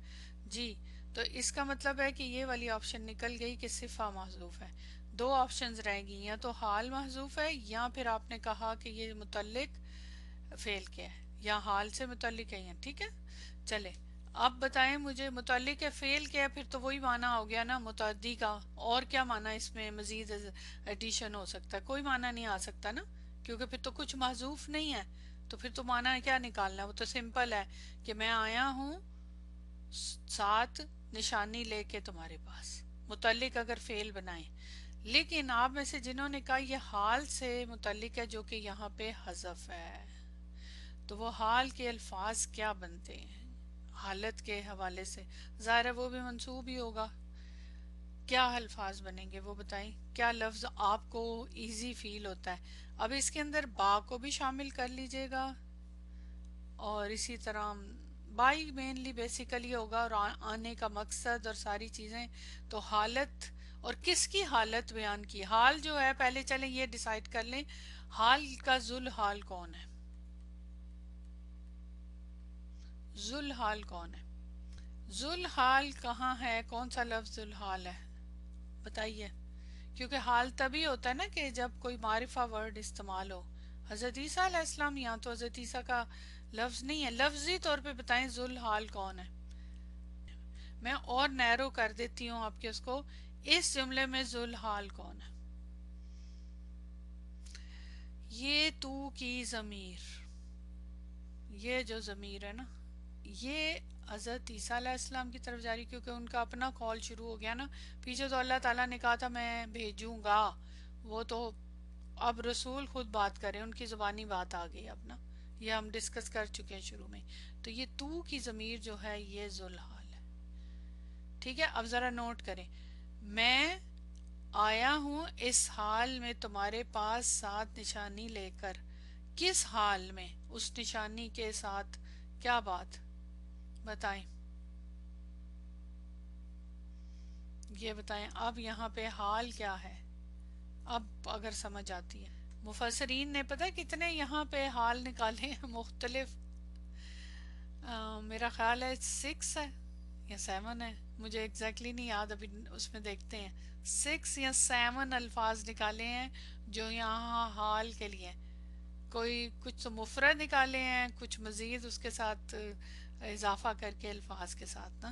جی. تو اس کا مطلب ہے کہ یہ والی آپشن نکل گئی کہ صفہ محذوف ہے. دو آپشنز رہ گئی، یا تو حال محذوف ہے یا پھر آپ نے کہا کہ یہ متعلق فعل کیا ہے یا حال سے متعلق ہے. یا ٹھیک ہے چلے اب بتائیں مجھے متعلق ہے فعل کیا ہے؟ پھر تو وہی معنی ہو گیا نا متعدی کا. اور کیا معنی اس میں مزید ایڈیشن ہو سکتا ہے؟ کوئی معنی نہیں آ سکتا نا، کیونکہ پھر تو کچھ محذوف نہیں ہے. تو پھر تو معنی کیا نکالنا ہے؟ وہ تو سمپل ہے کہ میں آیا ہوں ساتھ نشانی لے کے تمہارے پاس. متعلق اگر فعل بنائیں. لیکن آپ میں سے جنہوں نے کہا یہ حال سے متعلق ہے جو کہ یہاں پہ حذف ہے، تو وہ حال کے الفاظ کیا بنتے ہیں حالت کے حوالے سے؟ ظاہر ہے وہ بھی منصوب ہی ہوگا. کیا الفاظ بنیں گے وہ بتائیں. کیا لفظ آپ کو ایزی فیل ہوتا ہے؟ اب اس کے اندر با کو بھی شامل کر لیجئے گا اور اسی طرح بائی مینلی بیسیکلی ہوگا اور آنے کا مقصد اور ساری چیزیں. تو حالت اور کس کی حالت بیان کی؟ حال جو ہے پہلے چلیں یہ ڈیسائیڈ کر لیں حال کا ذل حال کون ہے؟ ذل حال کون ہے؟ ذل حال کہاں ہے؟ کون سا لفظ ذل حال ہے بتائیے. کیونکہ حال تبھی ہوتا ہے نا کہ جب کوئی معرفہ ورڈ استعمال ہو. حضرت عیسیٰ علیہ السلام یہاں تو حضرت عیسیٰ کا لفظ نہیں ہے. لفظی طور پہ بتائیں ذل حال کون ہے. میں اور نیرو کر دیتی ہوں آپ کے اس کو. اس جملے میں ذل حال کون ہے؟ یہ تو کی ضمیر، یہ جو ضمیر ہے نا یہ حضرت عیسیٰ علیہ السلام کی طرف جاری، کیونکہ ان کا اپنا کال شروع ہو گیا نا. پیچھے تو اللہ تعالیٰ نے کہا تھا میں بھیجوں گا، وہ تو اب رسول خود بات کریں، ان کی زبانی بات آ گئی اب نا. یہ ہم ڈسکس کر چکے ہیں شروع میں. تو یہ تو کی ضمیر جو ہے یہ ذل حال ہے. ٹھیک ہے اب ذرا نوٹ کریں. میں آیا ہوں اس حال میں تمہارے پاس ساتھ نشانی لے کر. کس حال میں؟ اس نشانی کے ساتھ کیا بات بتائیں. یہ بتائیں اب یہاں پہ حال کیا ہے؟ اب اگر سمجھ آتی ہے. مفسرین نے پتہ کتنے یہاں پہ حال نکالے ہیں مختلف. میرا خیال ہے 6 ہے یا 7 ہے، مجھے ایگزیکٹلی نہیں یاد، ابھی اس میں دیکھتے ہیں. 6 یا 7 الفاظ نکالے ہیں جو یہاں حال کے لیے. کوئی کچھ تو مفرد نکالے ہیں، کچھ مزید اس کے ساتھ اضافہ کر کے الفاظ کے ساتھ نا.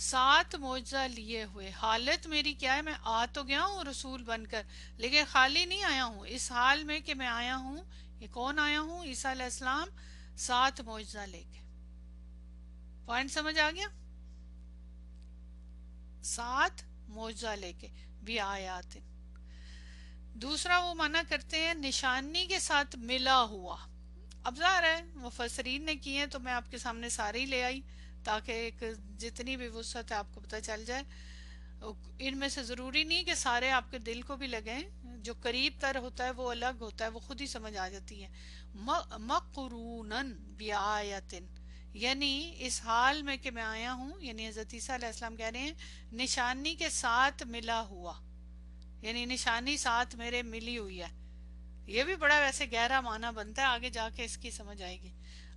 سات معجزہ لیے ہوئے، حالت میری کیا ہے، میں آ تو گیا ہوں رسول بن کر، لیکن خالی نہیں آیا ہوں، اس حال میں کہ میں آیا ہوں، یہ کون آیا ہوں، عیسیٰ علیہ السلام، سات معجزہ لے کے۔ پوائنٹ سمجھ آ گیا؟ سات معجزہ لے کے بھی آیات۔ دوسرا وہ منع کرتے ہیں نشانی کے ساتھ ملا ہوا۔ اب ظاہر ہے مفسرین نے کیے ہیں تو میں آپ کے سامنے سارے ہی لے آئی تاکہ ایک جتنی بھی وسعت ہے آپ کو پتہ چل جائے۔ ان میں سے ضروری نہیں کہ سارے آپ کے دل کو بھی لگیں، جو قریب تر ہوتا ہے وہ الگ ہوتا ہے، وہ خود ہی سمجھ آ جاتی ہے۔ مقرونن بیااتن، یعنی اس حال میں کہ میں آیا ہوں، یعنی حضرت عیسیٰ علیہ السلام کہہ رہے ہیں نشانی کے ساتھ ملا ہوا، یعنی نشانی ساتھ میرے ملی ہوئی ہے۔ یہ بھی بڑا ویسے گہرا معنی بنتا ہے، آگے جا کے اس کی سمجھ آئے گی۔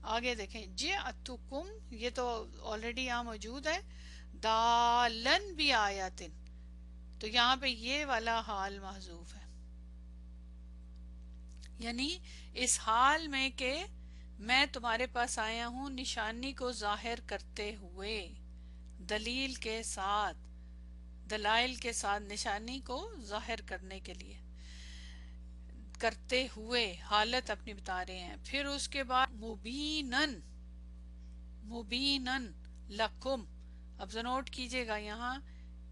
آگے دیکھیں جی اتکم، یہ تو آلریڈی یہاں موجود ہے، دالن بھی آیاتن، تو یہاں پہ یہ والا حال محذوف ہے، یعنی اس حال میں کہ میں تمہارے پاس آیا ہوں نشانی کو ظاہر کرتے ہوئے، دلیل کے ساتھ، دلائل کے ساتھ، نشانی کو ظاہر کرنے کے لیے، کرتے ہوئے حالت اپنی بتا رہے ہیں۔ پھر اس کے بعد مبینن، مبینن لکم، اب نوٹ کیجئے گا یہاں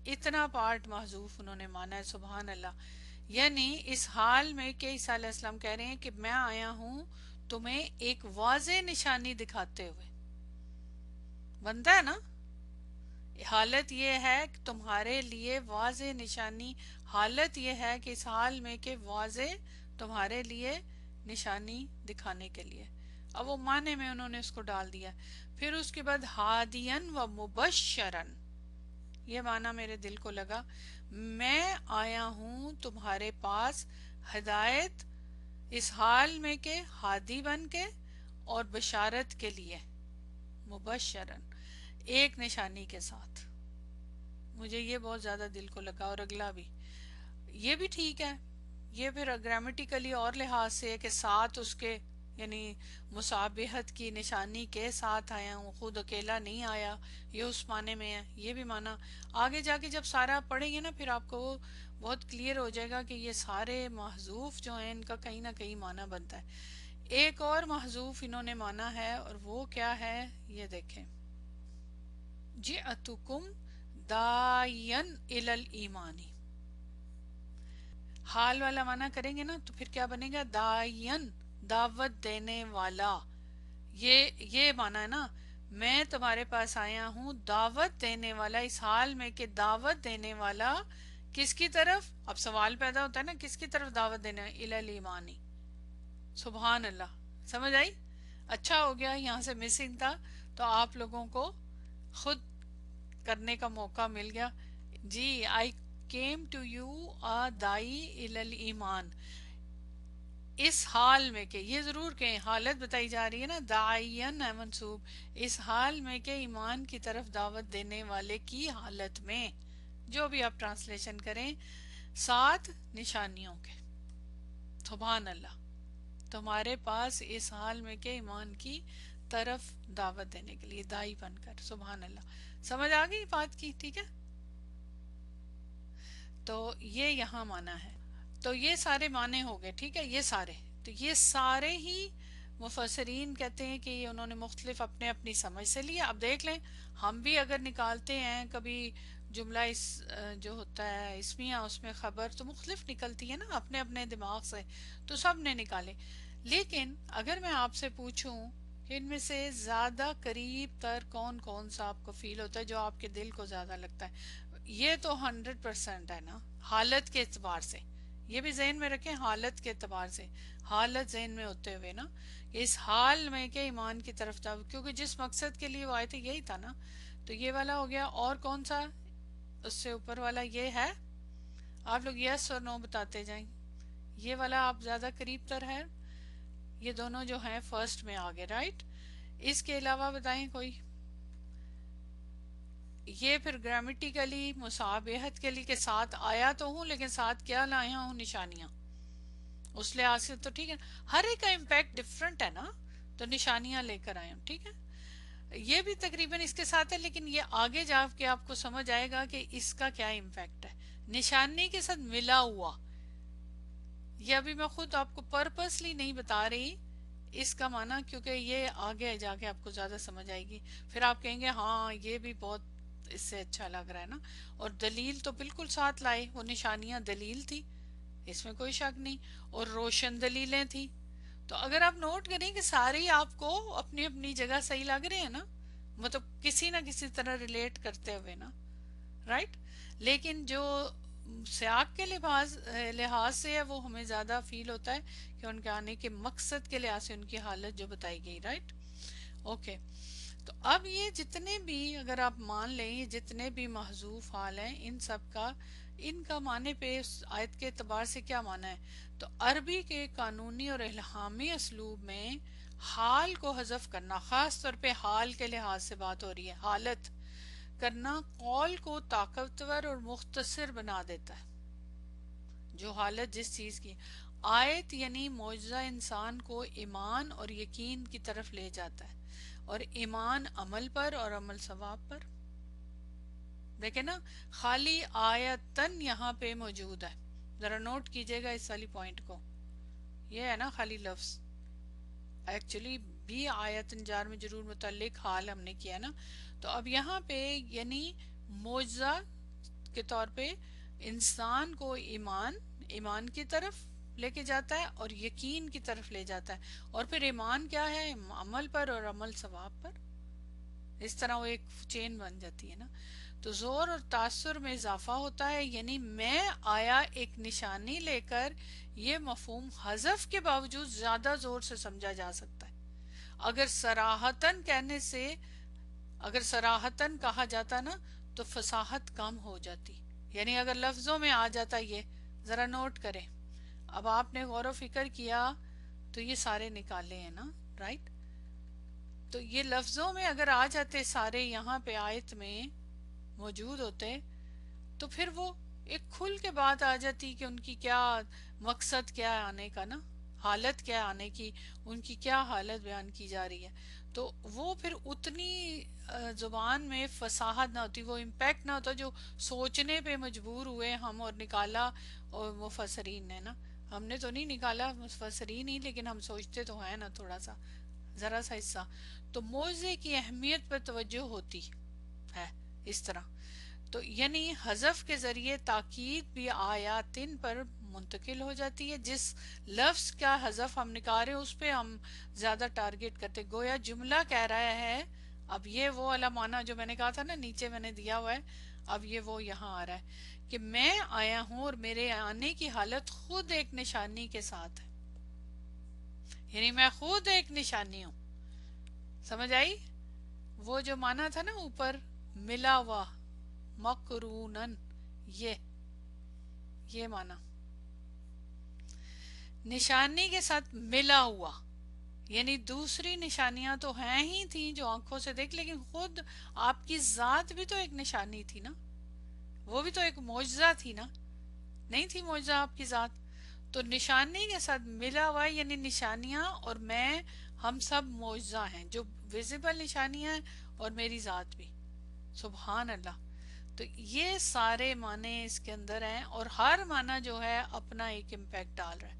اتنا پارٹ محذوف انہوں نے مانا ہے، سبحان اللہ، یعنی اس حال میں کہ عیسیٰ علیہ السلام کہہ رہے ہیں کہ میں آیا ہوں تمہیں ایک واضح نشانی دکھاتے ہوئے، بنتا ہے نا، حالت یہ ہے کہ تمہارے لیے واضح نشانی، حالت یہ ہے کہ اس حال میں کہ واضح تمہارے لیے نشانی دکھانے کے لیے، اب وہ معنی میں انہوں نے اس کو ڈال دیا۔ پھر اس کے بعد ہادین و مبشرن، یہ معنی میرے دل کو لگا، میں آیا ہوں تمہارے پاس ہدایت، اس حال میں کہ ہادی بن کے اور بشارت کے لیے، مبشرن ایک نشانی کے ساتھ۔ مجھے یہ بہت زیادہ دل کو لگا، اور اگلا بھی یہ بھی ٹھیک ہے، یہ پھر گرامیٹیکلی اور لحاظ سے ہے کہ ساتھ اس کے، یعنی مصابہت کی نشانی کے ساتھ آیا ہوں، خود اکیلا نہیں آیا، یہ اس معنی میں ہے، یہ بھی معنی آگے جا کے جب سارا پڑھیں گے نا پھر آپ کو بہت کلیئر ہو جائے گا کہ یہ سارے محذوف جو ہیں ان کا کہیں نہ کہیں معنی بنتا ہے۔ ایک اور محذوف انہوں نے مانا ہے، اور وہ کیا ہے یہ دیکھیں، جئتکم داعین الی الایمان، حال والا معنی کریں گے نا تو پھر کیا بنے گا، داعین دعوت دینے والا، یہ معنی ہے نا، میں تمہارے پاس آیا ہوں دعوت دینے والا، اس حال میں کہ دعوت دینے والا کس کی طرف، اب سوال پیدا ہوتا ہے نا کس کی طرف دعوت دینا ہے، الی الایمانی، سبحان اللہ، سمجھ آئی؟ اچھا ہو گیا یہاں سے مسنگ تھا تو آپ لوگوں کو خود کرنے کا موقع مل گیا۔ جی آئی کیم ٹو یو دائی الی الایمان، اس حال میں کہ، یہ ضرور کہ حالت بتائی جا رہی ہے نا، داعین ہے منصوب، اس حال میں کہ ایمان کی طرف دعوت دینے والے کی حالت میں، جو بھی آپ ٹرانسلیشن کریں، ساتھ نشانیوں کے، سبحان اللہ، تمہارے پاس اس حال میں کہ ایمان کی طرف دعوت دینے کے لیے دائی بن کر، سبحان اللہ، سمجھ آ گئی بات کی؟ ٹھیک ہے، تو یہ یہاں مانا ہے، تو یہ سارے معنی ہو گئے، ٹھیک ہے، یہ سارے، تو یہ سارے ہی مفسرین کہتے ہیں کہ یہ انہوں نے مختلف اپنے اپنی سمجھ سے لیا۔ اب دیکھ لیں ہم بھی اگر نکالتے ہیں کبھی جملہ اس جو ہوتا ہے اسمیہ، اس میں خبر تو مختلف نکلتی ہے نا اپنے اپنے دماغ سے، تو سب نے نکالے، لیکن اگر میں آپ سے پوچھوں کہ ان میں سے زیادہ قریب تر کون کون سا آپ کو فیل ہوتا ہے، جو آپ کے دل کو زیادہ لگتا ہے، یہ تو 100% ہے نا، حالت کے اعتبار سے، یہ بھی ذہن میں رکھیں، حالت کے اعتبار سے، حالت ذہن میں ہوتے ہوئے نا، اس حال میں کہ ایمان کی طرف تھا، کیونکہ جس مقصد کے لیے وہ آئے تھے یہی تھا نا، تو یہ والا ہو گیا، اور کون سا اس سے اوپر والا یہ ہے، آپ لوگ یس اور نو بتاتے جائیں، یہ والا آپ زیادہ قریب تر ہے، یہ دونوں جو ہیں فرسٹ میں آگے، رائٹ، اس کے علاوہ بتائیں کوئی، یہ پھر گرامیٹیکلی مصابہت کے لیے کہ ساتھ آیا تو ہوں لیکن ساتھ کیا لایا ہوں، نشانیاں، اس لحاظ سے تو ٹھیک ہے، ہر ایک کا امپیکٹ ڈفرنٹ ہے نا، تو نشانیاں لے کر آئے ہوں، ٹھیک ہے، یہ بھی تقریباً اس کے ساتھ ہے، لیکن یہ آگے جا کے آپ کو سمجھ آئے گا کہ اس کا کیا امپیکٹ ہے. نشانی کے ساتھ ملا ہوا، یہ ابھی میں خود آپ کو پرپسلی نہیں بتا رہی اس کا معنی، کیونکہ یہ آگے جا کے آپ کو زیادہ سمجھ آئے گی. پھر آپ کہیں گے ہاں یہ بھی بہت اس سے اچھا لگ رہا ہے نا. اور دلیل تو بالکل ساتھ لائے، وہ نشانیاں دلیل تھی، اس میں کوئی شک نہیں، اور روشن دلیلیں تھی. تو اگر آپ نوٹ کریں کہ ساری آپ کو اپنی اپنی جگہ صحیح لگ رہے ہیں نا، مطلب کسی نہ کسی طرح ریلیٹ کرتے ہوئے نا، رائٹ. لیکن جو سیاق کے لحاظ سے ہے وہ ہمیں زیادہ فیل ہوتا ہے کہ ان کے آنے کے مقصد کے لحاظ سے ان کی حالت جو بتائی گئی، رائٹ. اوکے. تو اب یہ جتنے بھی، اگر آپ مان لیں یہ جتنے بھی محذوف حال ہیں، ان سب کا، ان کا معنی پہ اس آیت کے اعتبار سے کیا معنی ہے. تو عربی کے قانونی اور الہامی اسلوب میں حال کو حذف کرنا، خاص طور پہ حال کے لحاظ سے بات ہو رہی ہے، حالت کرنا قول کو طاقتور اور مختصر بنا دیتا ہے. جو حالت جس چیز کی، آیت یعنی معجزہ انسان کو ایمان اور یقین کی طرف لے جاتا ہے، اور ایمان عمل پر اور عمل ثواب پر. دیکھیں نا، خالی آیتن یہاں پہ موجود ہے، ذرا نوٹ کیجئے گا اس والی پوائنٹ کو. یہ ہے نا خالی لفظ، ایکچولی بھی آیتن جار میں ضرور متعلق حال ہم نے کیا نا. تو اب یہاں پہ یعنی معجزہ کے طور پہ انسان کو ایمان کی طرف لے کے جاتا ہے اور یقین کی طرف لے جاتا ہے. اور پھر ایمان کیا ہے؟ عمل پر اور عمل ثواب پر. اس طرح وہ ایک چین بن جاتی ہے نا. تو زور اور تاثر میں اضافہ ہوتا ہے، یعنی میں آیا ایک نشانی لے کر، یہ مفہوم حذف کے باوجود زیادہ زور سے سمجھا جا سکتا ہے. اگر صراحتاً کہنے سے، اگر صراحتاً کہا جاتا نا تو فصاحت کم ہو جاتی. یعنی اگر لفظوں میں آ جاتا، یہ ذرا نوٹ کریں. اب آپ نے غور و فکر کیا تو یہ سارے نکالے ہیں نا، رائٹ. تو یہ لفظوں میں اگر آ جاتے سارے، یہاں پہ آیت میں موجود ہوتے، تو پھر وہ ایک کھل کے بات آ جاتی کہ ان کی کیا مقصد، کیا ہے آنے کا نا، حالت کیا ہے آنے کی، ان کی کیا حالت بیان کی جا رہی ہے. تو وہ پھر اتنی زبان میں فصاحت نہ ہوتی، وہ امپیکٹ نہ ہوتا جو سوچنے پہ مجبور ہوئے ہم اور نکالا. اور مفسرین نے نا، ہم نے تو نہیں نکالا، مفسرین ہی، لیکن ہم سوچتے تو ہیں نا تھوڑا سا، ذرا سا حصہ. تو موضوع کی اہمیت پر توجہ ہوتی ہے اس طرح. تو یعنی حذف کے ذریعے تاکید بھی آیاتن پر منتقل ہو جاتی ہے. جس لفظ کا حذف ہم نکال رہے ہیں اس پہ ہم زیادہ ٹارگٹ کرتے، گویا جملہ کہہ رہا ہے. اب یہ وہ والا معنی جو میں نے کہا تھا نا نیچے میں نے دیا ہوا ہے، اب یہ وہ یہاں آ رہا ہے کہ میں آیا ہوں اور میرے آنے کی حالت خود ایک نشانی کے ساتھ ہے. یعنی میں خود ایک نشانی ہوں. سمجھ آئی؟ وہ جو معنی تھا نا اوپر، ملا ہوا، مقرونن، یہ معنی نشانی کے ساتھ ملا ہوا. یعنی دوسری نشانیاں تو ہیں ہی تھیں جو آنکھوں سے دیکھ، لیکن خود آپ کی ذات بھی تو ایک نشانی تھی نا، وہ بھی تو ایک معجزہ تھی نا، نہیں تھی معجزہ آپ کی ذات؟ تو نشانی کے ساتھ ملا ہوا ہے، یعنی نشانیاں اور میں، ہم سب معجزہ ہیں، جو ویزیبل نشانیاں ہیں اور میری ذات بھی. سبحان اللہ. تو یہ سارے معنی اس کے اندر ہیں، اور ہر معنی جو ہے اپنا ایک امپیکٹ ڈال رہا ہے.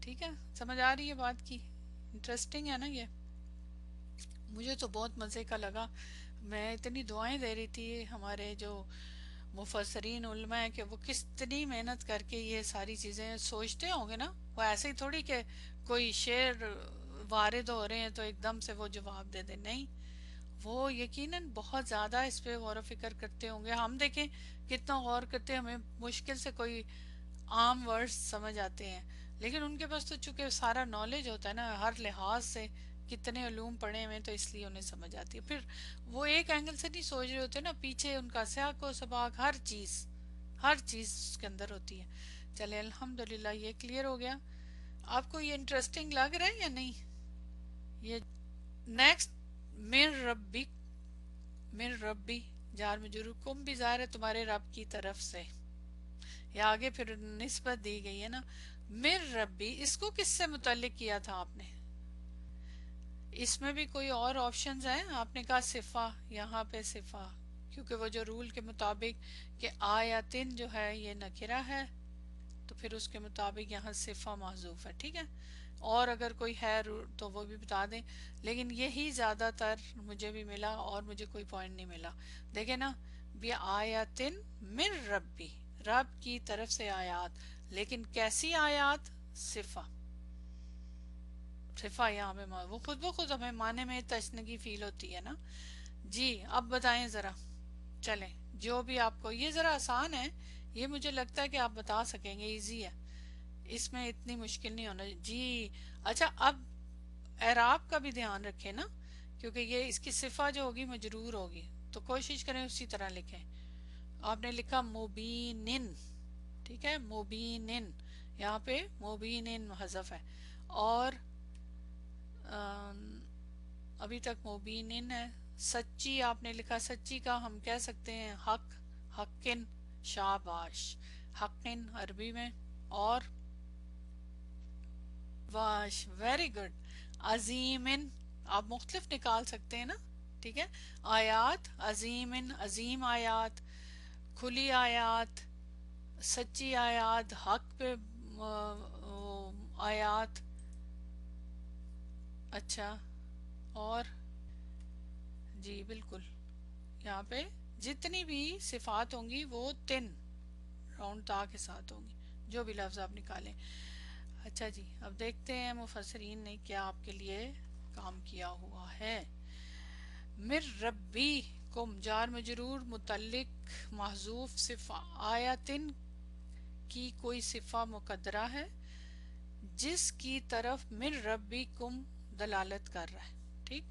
ٹھیک ہے، سمجھ آ رہی ہے بات کی؟ انٹرسٹنگ ہے نا یہ. مجھے تو بہت مزے کا لگا. میں اتنی دعائیں دے رہی تھی ہمارے جو مفسرین علماء ہیں کہ وہ کتنی محنت کر کے یہ ساری چیزیں سوچتے ہوں گے نا. وہ ایسے ہی تھوڑی کہ کوئی شعر وارد ہو رہے ہیں تو ایک دم سے وہ جواب دے دیں، نہیں. وہ یقیناً بہت زیادہ اس پہ غور و فکر کرتے ہوں گے. ہم دیکھیں کتنا غور کرتے ہیں، ہمیں مشکل سے کوئی عام ورڈز سمجھ آتے ہیں، لیکن ان کے پاس تو چونکہ سارا نالج ہوتا ہے نا ہر لحاظ سے، کتنے علوم پڑھے ہوئے، تو اس لیے انہیں سمجھ آتی ہے. پھر وہ ایک اینگل سے نہیں سوچ رہے ہوتے نا، پیچھے ان کا سیاق و سباق، ہر چیز اس کے اندر ہوتی ہے. چلے الحمدللہ یہ کلیئر ہو گیا. آپ کو یہ انٹرسٹنگ لگ رہا ہے یا نہیں؟ یہ نیکسٹ، من ربی، من ربی جار مجرور، کم بھی ظاہر ہے تمہارے رب کی طرف سے، یا آگے پھر نسبت دی گئی ہے نا. من ربی، اس کو کس سے متعلق کیا تھا آپ نے؟ اس میں بھی کوئی اور آپشنز ہیں؟ آپ نے کہا صفہ، یہاں پہ صفہ، کیونکہ وہ جو رول کے مطابق کہ آیاتن جو ہے یہ نکرہ ہے، تو پھر اس کے مطابق یہاں صفہ محذوف ہے. ٹھیک ہے، اور اگر کوئی ہے تو وہ بھی بتا دیں، لیکن یہی زیادہ تر مجھے بھی ملا اور مجھے کوئی پوائنٹ نہیں ملا. دیکھیں نا، بھی آیاتن من ربی، رب کی طرف سے آیات، لیکن کیسی آیات؟ صفہ. صفہ یہاں پہ وہ خود بخود ہمیں معنی میں تشنگی فیل ہوتی ہے نا. جی اب بتائیں ذرا، چلیں جو بھی آپ کو یہ ذرا آسان ہے، یہ مجھے لگتا ہے کہ آپ بتا سکیں گے، ایزی ہے، اس میں اتنی مشکل نہیں ہونا جی. اچھا اب اعراب کا بھی دھیان رکھیں نا، کیونکہ یہ اس کی صفہ جو ہوگی مجرور ہوگی، تو کوشش کریں اسی طرح لکھیں. آپ نے لکھا مبینن، ٹھیک ہے، مبینن، یہاں پہ مبینن حذف ہے. اور ابھی تک مبینن ہے. سچی آپ نے لکھا، سچی کا ہم کہہ سکتے ہیں حق، حقن، شاباش، حقن عربی میں. اور واش، ویری گڈ. عظیمن آپ مختلف نکال سکتے ہیں نا، ٹھیک ہے. آیات، عظیمن، عظیم آیات، کھلی آیات، سچی آیات، حق پہ آیات. اچھا، اور جی بالکل، یہاں پہ جتنی بھی صفات ہوں گی وہ تن راؤنڈ تا کے ساتھ ہوں گی، جو بھی لفظ آپ نکالیں. اچھا جی، اب دیکھتے ہیں مفسرین نے کیا آپ کے لیے کام کیا ہوا ہے. مر ربی کم، جار مجرور متعلق محذوف، صفہ آیاتن کی کوئی صفہ مقدرہ ہے جس کی طرف من ربی کم دلالت کر رہا ہے. ٹھیک،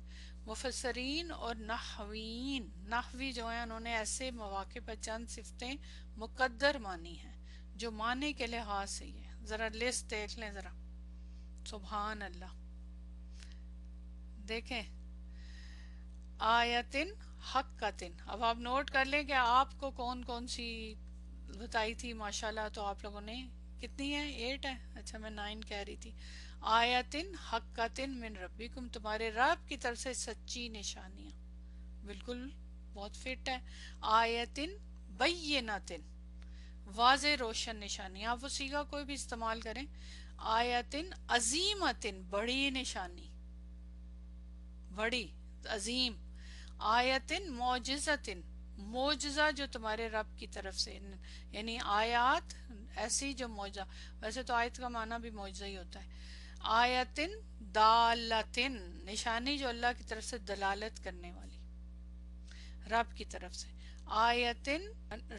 مفسرین اور نحوین، نحوی جو ہیں، انہوں نے ایسے مواقع پر چند صفتیں مقدر مانی ہیں جو معنی کے لحاظ سے ہی ہے. ذرا لسٹ دیکھ لیں ذرا، سبحان اللہ. دیکھیں، آیتن، حقتن. اب آپ نوٹ کر لیں کہ آپ کو کون کون سی بتائی تھی. ماشاءاللہ، تو آپ لوگوں نے کتنی ہے؟ 8 ہے. اچھا میں 9 کہہ رہی تھی. آیتن حقتن من ربکم، تمہارے رب کی طرف سے سچی نشانیاں، بالکل بہت فٹ ہے. آیتن بیناتن، واضح روشن نشانی، آپ وہ سیگا کوئی بھی استعمال کریں. آیتن عظیمتن، بڑی نشانی، بڑی، عظیم. آیتن معجزتن، معجزہ جو تمہارے رب کی طرف سے، یعنی آیات ایسی جو معجزہ، ویسے تو آیت کا معنی بھی معجزہ ہی ہوتا ہے. آیتن دالتن، نشانی جو اللہ کی طرف سے دلالت کرنے والی، رب کی طرف سے. آیتن،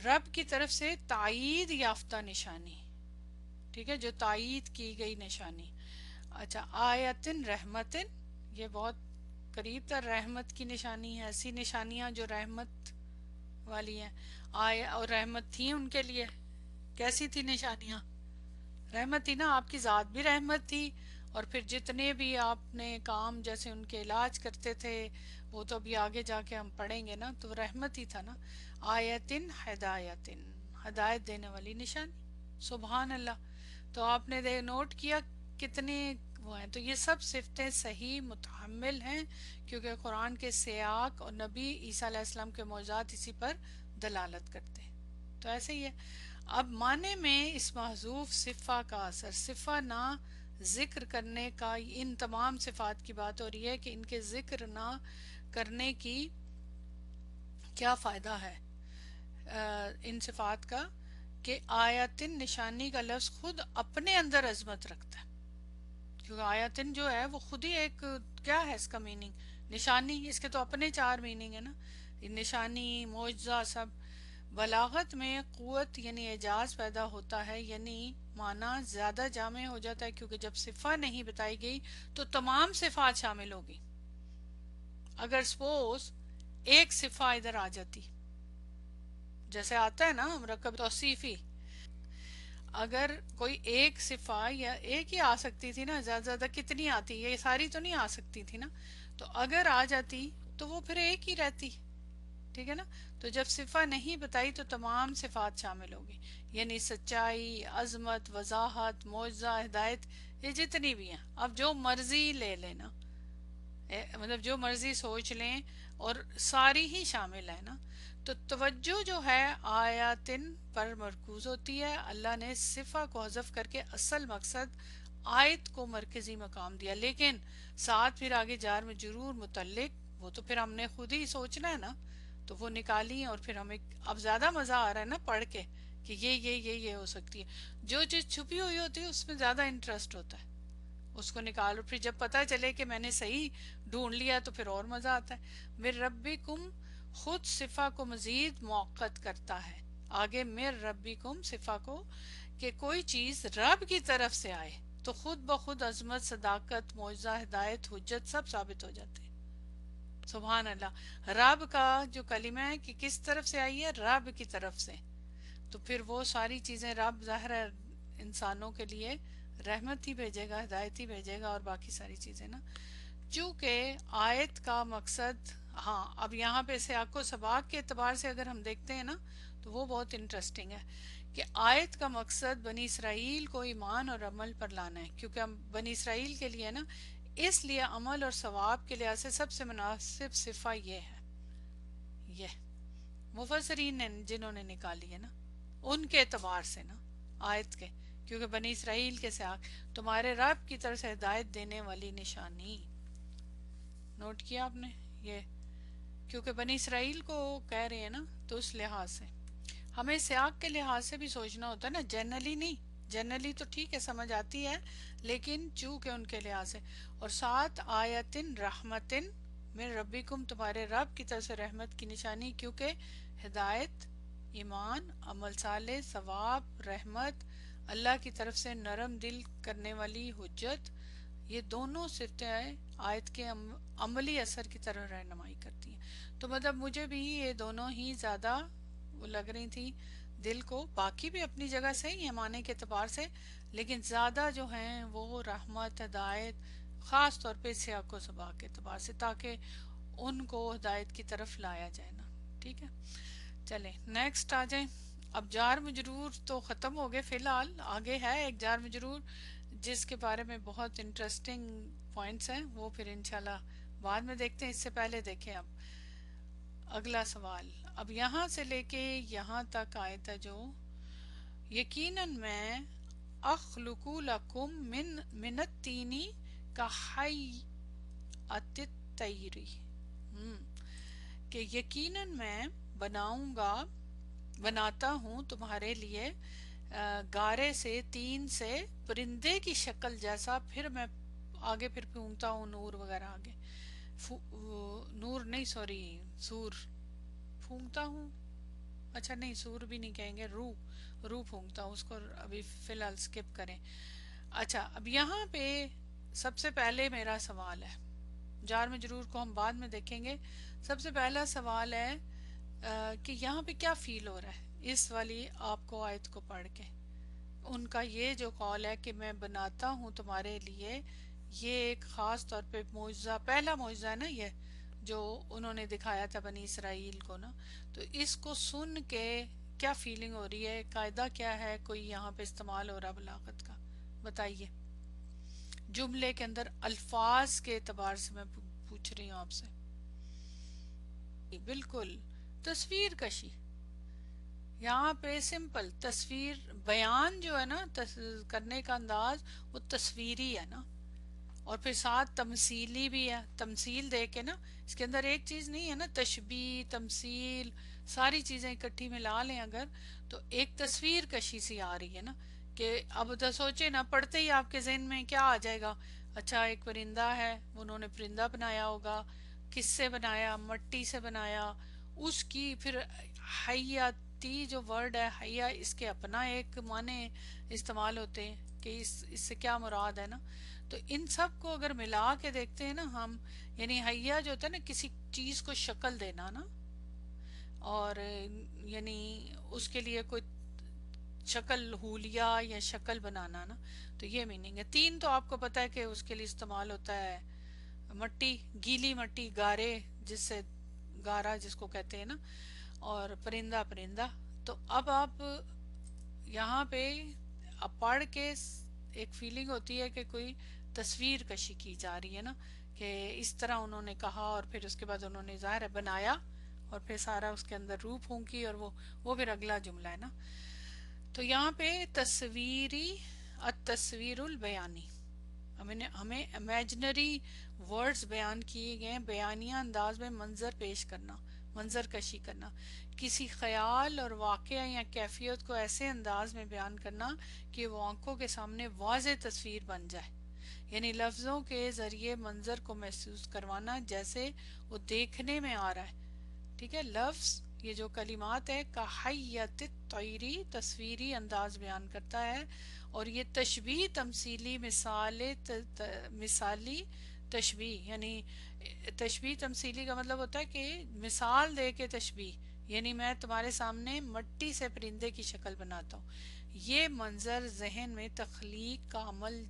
رب کی طرف سے تائید یافتہ نشانی، ٹھیک ہے، جو تائید کی گئی نشانی. اچھا، آیتن رحمتن، یہ بہت قریب تر رحمت کی نشانی ہے، ایسی نشانیاں جو رحمت والی ہیں. اور رحمت تھی ان کے لیے. کیسی تھی نشانیاں؟ رحمت تھی نا، آپ کی ذات بھی رحمت تھی، اور پھر جتنے بھی آپ نے کام جیسے ان کے علاج کرتے تھے، وہ تو ابھی آگے جا کے ہم پڑھیں گے نا، تو رحمت ہی تھا نا. آیتن ہدایتن، ہدایت دینے والی نشانی. سبحان اللہ. تو آپ نے نوٹ کیا کتنے وہ ہیں. تو یہ سب صفتیں صحیح متحمل ہیں، کیونکہ قرآن کے سیاق اور نبی عیسیٰ علیہ السلام کے معجزات اسی پر دلالت کرتے ہیں. تو ایسے ہی ہے. اب معنی میں اس محذوف صفہ کا اثر، صفہ نہ ذکر کرنے کا، ان تمام صفات کی بات ہو رہی ہے کہ ان کے ذکر نہ کرنے کی کیا فائدہ ہے ان صفات کا، کہ آیاتن، نشانی کا لفظ خود اپنے اندر عظمت رکھتا ہے. کیونکہ آیاتن جو ہے وہ خود ہی ایک، کیا ہے اس کا میننگ؟ نشانی، اس کے تو اپنے 4 میننگ ہے نا، نشانی، معجزہ، سب. بلاغت میں قوت یعنی اعجاز پیدا ہوتا ہے، یعنی معنی زیادہ جامع ہو جاتا ہے، کیونکہ جب صفہ نہیں بتائی گئی تو تمام صفات شامل ہوگی. اگر سپوز ایک صفہ ادھر آ جاتی، جیسے آتا ہے نا مرکب توصیفی، اگر کوئی ایک صفہ یا ایک ہی آ سکتی تھی نا، زیادہ زیادہ کتنی آتی، یہ ساری تو نہیں آ سکتی تھی نا. تو اگر آ جاتی تو وہ پھر ایک ہی رہتی، ٹھیک ہے نا. تو جب صفہ نہیں بتائی تو تمام صفات شامل ہوگی، یعنی سچائی، عظمت، وضاحت، معجزہ، ہدایت، یہ جتنی بھی ہیں. اب جو مرضی لے لینا، مطلب جو مرضی سوچ لیں اور ساری ہی شامل ہے نا. تو توجہ جو ہے آیاتن پر مرکوز ہوتی ہے. اللہ نے صفہ کو حذف کر کے اصل مقصد آیت کو مرکزی مقام دیا، لیکن ساتھ پھر آگے جار مجرور متعلق وہ تو پھر ہم نے خود ہی سوچنا ہے نا. تو وہ نکالی اور پھر ہمیں اب زیادہ مزہ آ رہا ہے نا پڑھ کے کہ یہ ہو سکتی ہے. جو چیز چھپی ہوئی ہوتی ہے اس میں زیادہ انٹرسٹ ہوتا ہے. اس کو نکالو، پھر جب پتہ چلے کہ میں نے صحیح ڈھونڈ لیا تو پھر اور مزہ آتا ہے. مر ربکم خود صفہ کو مزید موقت کرتا ہے. آگے مر ربکم صفہ کو کہ کوئی چیز رب کی طرف سے آئے تو خود بخود عظمت، صداقت، معجزہ، ہدایت، حجت سب ثابت ہو جاتے ہیں. سبحان اللہ. رب کا جو کلمہ ہے کہ کس طرف سے آئی ہے، رب کی طرف سے، تو پھر وہ ساری چیزیں رب ظاہر ہے انسانوں کے لیے رحمت ہی بھیجے گا، ہدایت ہی بھیجے گا اور باقی ساری چیزیں نا. چونکہ آیت کا مقصد، ہاں اب یہاں پہ سیاق و سباق کے اعتبار سے اگر ہم دیکھتے ہیں نا تو وہ بہت انٹرسٹنگ ہے کہ آیت کا مقصد بنی اسرائیل کو ایمان اور عمل پر لانا ہے. کیونکہ ہم بنی اسرائیل کے لیے نا، اس لیے عمل اور ثواب کے لحاظ سے سب سے مناسب صفہ یہ ہے. یہ مفسرین نے جنہوں نے نکالی ہے نا ان کے اعتبار سے نا آیت کے، کیونکہ بنی اسرائیل کے سیاق تمہارے رب کی طرف سے ہدایت دینے والی نشانی. نوٹ کیا آپ نے یہ؟ کیونکہ بنی اسرائیل کو کہہ رہے ہیں نا تو اس لحاظ سے ہمیں سیاق کے لحاظ سے بھی سوچنا ہوتا ہے نا، جنرلی نہیں. جنرلی تو ٹھیک ہے سمجھ آتی ہے، لیکن چونکہ ان کے لحاظ سے. اور ساتھ آیتن رحمتن من ربکم تمہارے رب کی طرف سے رحمت کی نشانی، کیونکہ ہدایت، ایمان، عمل صالح، ثواب، رحمت، اللہ کی طرف سے نرم دل کرنے والی حجت، یہ دونوں صفتیں آیت کے عملی اثر کی طرح رہنمائی کرتی ہیں. تو مطلب مجھے بھی یہ دونوں ہی زیادہ وہ لگ رہی تھی دل کو. باقی بھی اپنی جگہ سے ہی معنی کے اعتبار سے، لیکن زیادہ جو ہیں وہ رحمت، ہدایت، خاص طور پہ سیاق و سباق کے اعتبار سے، تاکہ ان کو ہدایت کی طرف لایا جائے نا. ٹھیک ہے، چلیں نیکسٹ آ جائیں. اب جار مجرور تو ختم ہو گئے، فی الحال آگے ہے ایک جار مجرور جس کے بارے میں بہت انٹرسٹنگ پوائنٹس ہیں، وہ پھر انشاءاللہ بعد میں دیکھتے ہیں. اس سے پہلے دیکھیں اب اگلا سوال. اب یہاں سے لے کے یہاں تک آئے تھا جو یقیناً میں اخلق لکم من التینی کہیئت الطیری، کہ یقیناً میں بناتا ہوں تمہارے لیے گارے سے، تین سے، پرندے کی شکل جیسا. پھر میں آگے پھر پھونکتا ہوں نور وغیرہ. آگے نور نہیں، سوری، سور پھونکتا ہوں. اچھا نہیں، سور بھی نہیں کہیں گے، روح پھونکتا ہوں. اس کو ابھی فی الحال سکپ کریں. اچھا اب یہاں پہ سب سے پہلے میرا سوال ہے، جار مجرور کو ہم بعد میں دیکھیں گے. سب سے پہلا سوال ہے کہ یہاں پہ کیا فیل ہو رہا ہے اس والی آپ کو آیت کو پڑھ کے. ان کا یہ جو قول ہے کہ میں بناتا ہوں تمہارے لیے، یہ ایک خاص طور پہ معجزہ، پہلا معجزہ ہے نا یہ جو انہوں نے دکھایا تھا بنی اسرائیل کو نا. تو اس کو سن کے کیا فیلنگ ہو رہی ہے؟ قاعدہ کیا ہے کوئی یہاں پہ استعمال ہو رہا بلاغت کا؟ بتائیے. جملے کے اندر الفاظ کے اعتبار سے میں پوچھ رہی ہوں آپ سے. بالکل، تصویر کشی. یہاں پہ سمپل تصویر بیان جو ہے نا کرنے کا انداز وہ تصویری ہے نا، اور پھر ساتھ تمثیلی بھی ہے. تمثیل دے کے نا اس کے اندر ایک چیز نہیں ہے نا، تشبیہ، تمثیل، ساری چیزیں اکٹھی ملا لیں اگر تو ایک تصویر کشی سی آ رہی ہے نا. کہ اب تو سوچے نا، پڑھتے ہی آپ کے ذہن میں کیا آ جائے گا؟ اچھا ایک پرندہ ہے، انہوں نے پرندہ بنایا ہوگا. کس سے بنایا؟ مٹی سے بنایا. اس کی پھر حیاتی جو ورڈ ہے حیا، اس کے اپنا ایک معنی استعمال ہوتے ہیں کہ اس سے کیا مراد ہے نا. تو ان سب کو اگر ملا کے دیکھتے ہیں نا ہم، یعنی حیا جو ہوتا ہے نا کسی چیز کو شکل دینا نا، اور یعنی اس کے لیے کوئی شکل حولیہ یا شکل بنانا نا، تو یہ میننگ ہے. تین تو آپ کو پتا ہے کہ اس کے لیے استعمال ہوتا ہے مٹی، گیلی مٹی، گارے، جس سے گارا جس کو کہتے ہیں نا، اور پرندہ. تو اب آپ یہاں پہ اب پڑھ کے ایک فیلنگ ہوتی ہے کہ کوئی تصویر کشی کی جا رہی ہے نا، کہ کہ اس طرح انہوں نے کہا، اور پھر اس کے بعد انہوں نے ظاہر ہے بنایا، اور پھر سارا اس کے اندر روح پھونکی، اور وہ پھر اگلا جملہ ہے نا. تو یہاں پہ تصویری التصویر البیانی، ہمیں امیجنری ورڈز بیان کیے گئے، بیانیہ انداز میں منظر پیش کرنا، منظر کشی کرنا، کسی خیال اور واقعہ یا کیفیت کو ایسے انداز میں بیان کرنا کہ وہ آنکھوں کے سامنے واضح تصویر بن جائے، یعنی لفظوں کے ذریعے منظر کو محسوس کروانا جیسے وہ دیکھنے میں آ رہا ہے. ٹھیک ہے، لفظ یہ جو کلمات ہے کحیت الطیری تصویری انداز بیان کرتا ہے، اور یہ تشبیہ تمثیلی مثالی تشبیہ، یعنی تشبیہ تمثیلی کا مطلب ہوتا ہے کہ مثال دے کے تشبیہ، یعنی میں تمہارے سامنے مٹی سے پرندے کی شکل بناتا ہوں. یہ منظر ذہن میں تخلیق کا عمل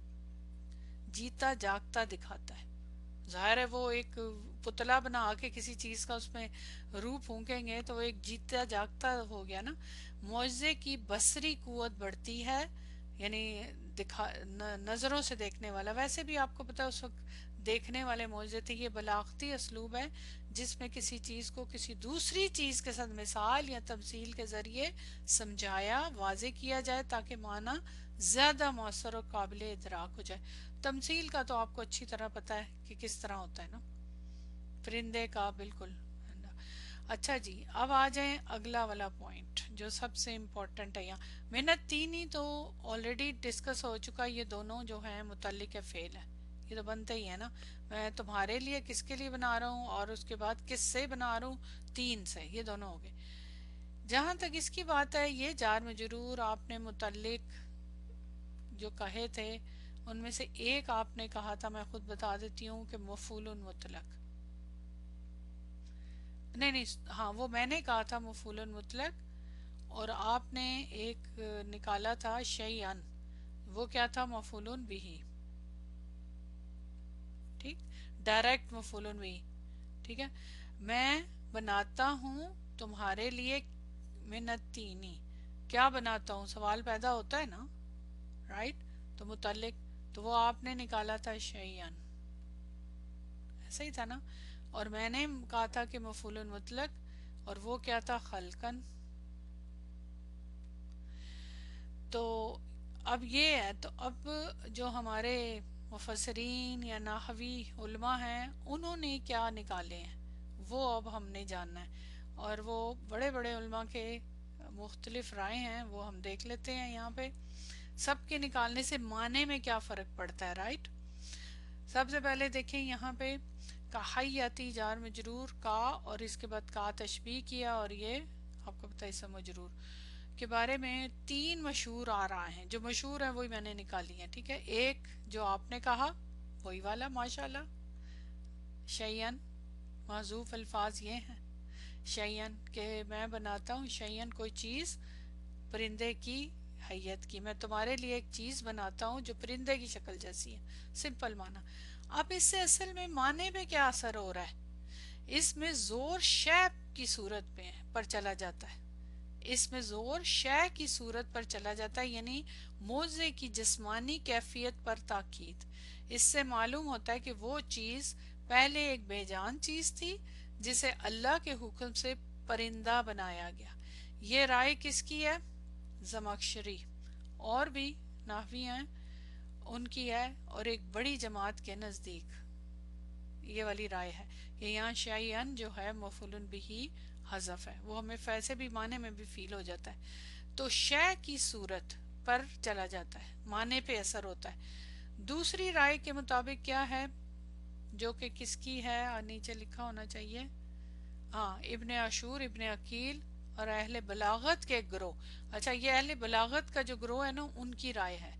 جیتا جاگتا دکھاتا ہے. ظاہر ہے وہ ایک پتلا بنا کے کسی چیز کا اس میں روح پھونکیں گے تو وہ ایک جیتا جاگتا ہو گیا نا. معجزے کی بصری قوت بڑھتی ہے، یعنی نظروں سے دیکھنے والا. ویسے بھی آپ کو پتا اس وقت دیکھنے والے معجزے تھے. یہ بلاغتی اسلوب ہے جس میں کسی چیز کو کسی دوسری چیز کے ساتھ مثال یا تمثیل کے ذریعے سمجھایا، واضح کیا جائے تاکہ معنی زیادہ مؤثر اور قابل ادراک ہو جائے. تمثیل کا تو آپ کو اچھی طرح پتا ہے کہ کس طرح ہوتا ہے نا، پرندے کا بالکل. اچھا جی، اب آ جائیں اگلا والا پوائنٹ جو سب سے امپورٹنٹ ہے. یہاں محنت تینی تو آلریڈی ڈسکس ہو چکا، یہ دونوں جو ہیں متعلق فعل ہے، یہ تو بنتا ہی ہے نا. میں تمہارے لیے کس کے لیے بنا رہا ہوں، اور اس کے بعد کس سے بنا رہا ہوں، تین سے، یہ دونوں ہو گئے. جہاں تک اس کی بات ہے، یہ جار مجرور آپ نے متعلق جو کہے تھے ان میں سے ایک آپ نے کہا تھا، میں خود بتا دیتی ہوں کہ مفعول مطلق. نہیں، ہاں وہ میں نے کہا تھا مفعول مطلق، اور آپ نے ایک نکالا تھا شیئن، وہ کیا تھا، مفعول بہ. ٹھیک، ڈائریکٹ مفعول بہ. ٹھیک ہے، میں بناتا ہوں تمہارے لیے منتینی، کیا بناتا ہوں، سوال پیدا ہوتا ہے نا، رائٹ. تو متعلق تو وہ آپ نے نکالا تھا شیئن، ایسا ہی تھا نا. اور میں نے کہا تھا کہ مفعول مطلق، اور وہ کیا تھا، خلقن. تو اب یہ ہے، تو اب جو ہمارے مفسرین یا نحوی علماء ہیں انہوں نے کیا نکالے ہیں وہ اب ہم نے جاننا ہے. اور وہ بڑے بڑے علماء کے مختلف رائے ہیں، وہ ہم دیکھ لیتے ہیں یہاں پہ. سب کے نکالنے سے معنی میں کیا فرق پڑتا ہے، رائٹ. سب سے پہلے دیکھیں یہاں پہ کحیتی جار مجرور کا، اور اس کے بعد کا تشبیہ کیا، اور یہ آپ کو پتہ ہے اسم مجرور کے بارے میں تین مشہور آ رہا ہیں. جو مشہور ہیں وہی میں نے نکالی ہیں. ٹھیک ہے، ایک جو آپ نے کہا وہی والا ماشاءاللہ، شیئن. محذوف الفاظ یہ ہیں شیئن، کہ میں بناتا ہوں شیئن کوئی چیز پرندے کی حیت کی، میں تمہارے لیے ایک چیز بناتا ہوں جو پرندے کی شکل جیسی ہے. سمپل معنی. اب اس سے اصل میں معنی پہ کیا اثر ہو رہا ہے، اس میں زور شے کی صورت میں پر چلا جاتا ہے. اس میں زور شے کی صورت پر چلا جاتا ہے، یعنی موضع کی جسمانی کیفیت پر تاکید. اس سے معلوم ہوتا ہے کہ وہ چیز پہلے ایک بے جان چیز تھی جسے اللہ کے حکم سے پرندہ بنایا گیا. یہ رائے کس کی ہے، زمخشری، اور بھی نحوی ہیں ان کی ہے، اور ایک بڑی جماعت کے نزدیک یہ والی رائے ہے کہ یہاں شیئن جو ہے مفعول بہ حذف ہے، وہ ہمیں فیسے بھی معنی میں بھی فیل ہو جاتا ہے. تو شے کی صورت پر چلا جاتا ہے، معنی پہ اثر ہوتا ہے. دوسری رائے کے مطابق کیا ہے، جو کہ کس کی ہے، نیچے لکھا ہونا چاہیے، ہاں ابن عاشور، ابن عقیل اور اہل بلاغت کے گروہ. اچھا، یہ اہل بلاغت کا جو گروہ ہے نا ان کی رائے ہے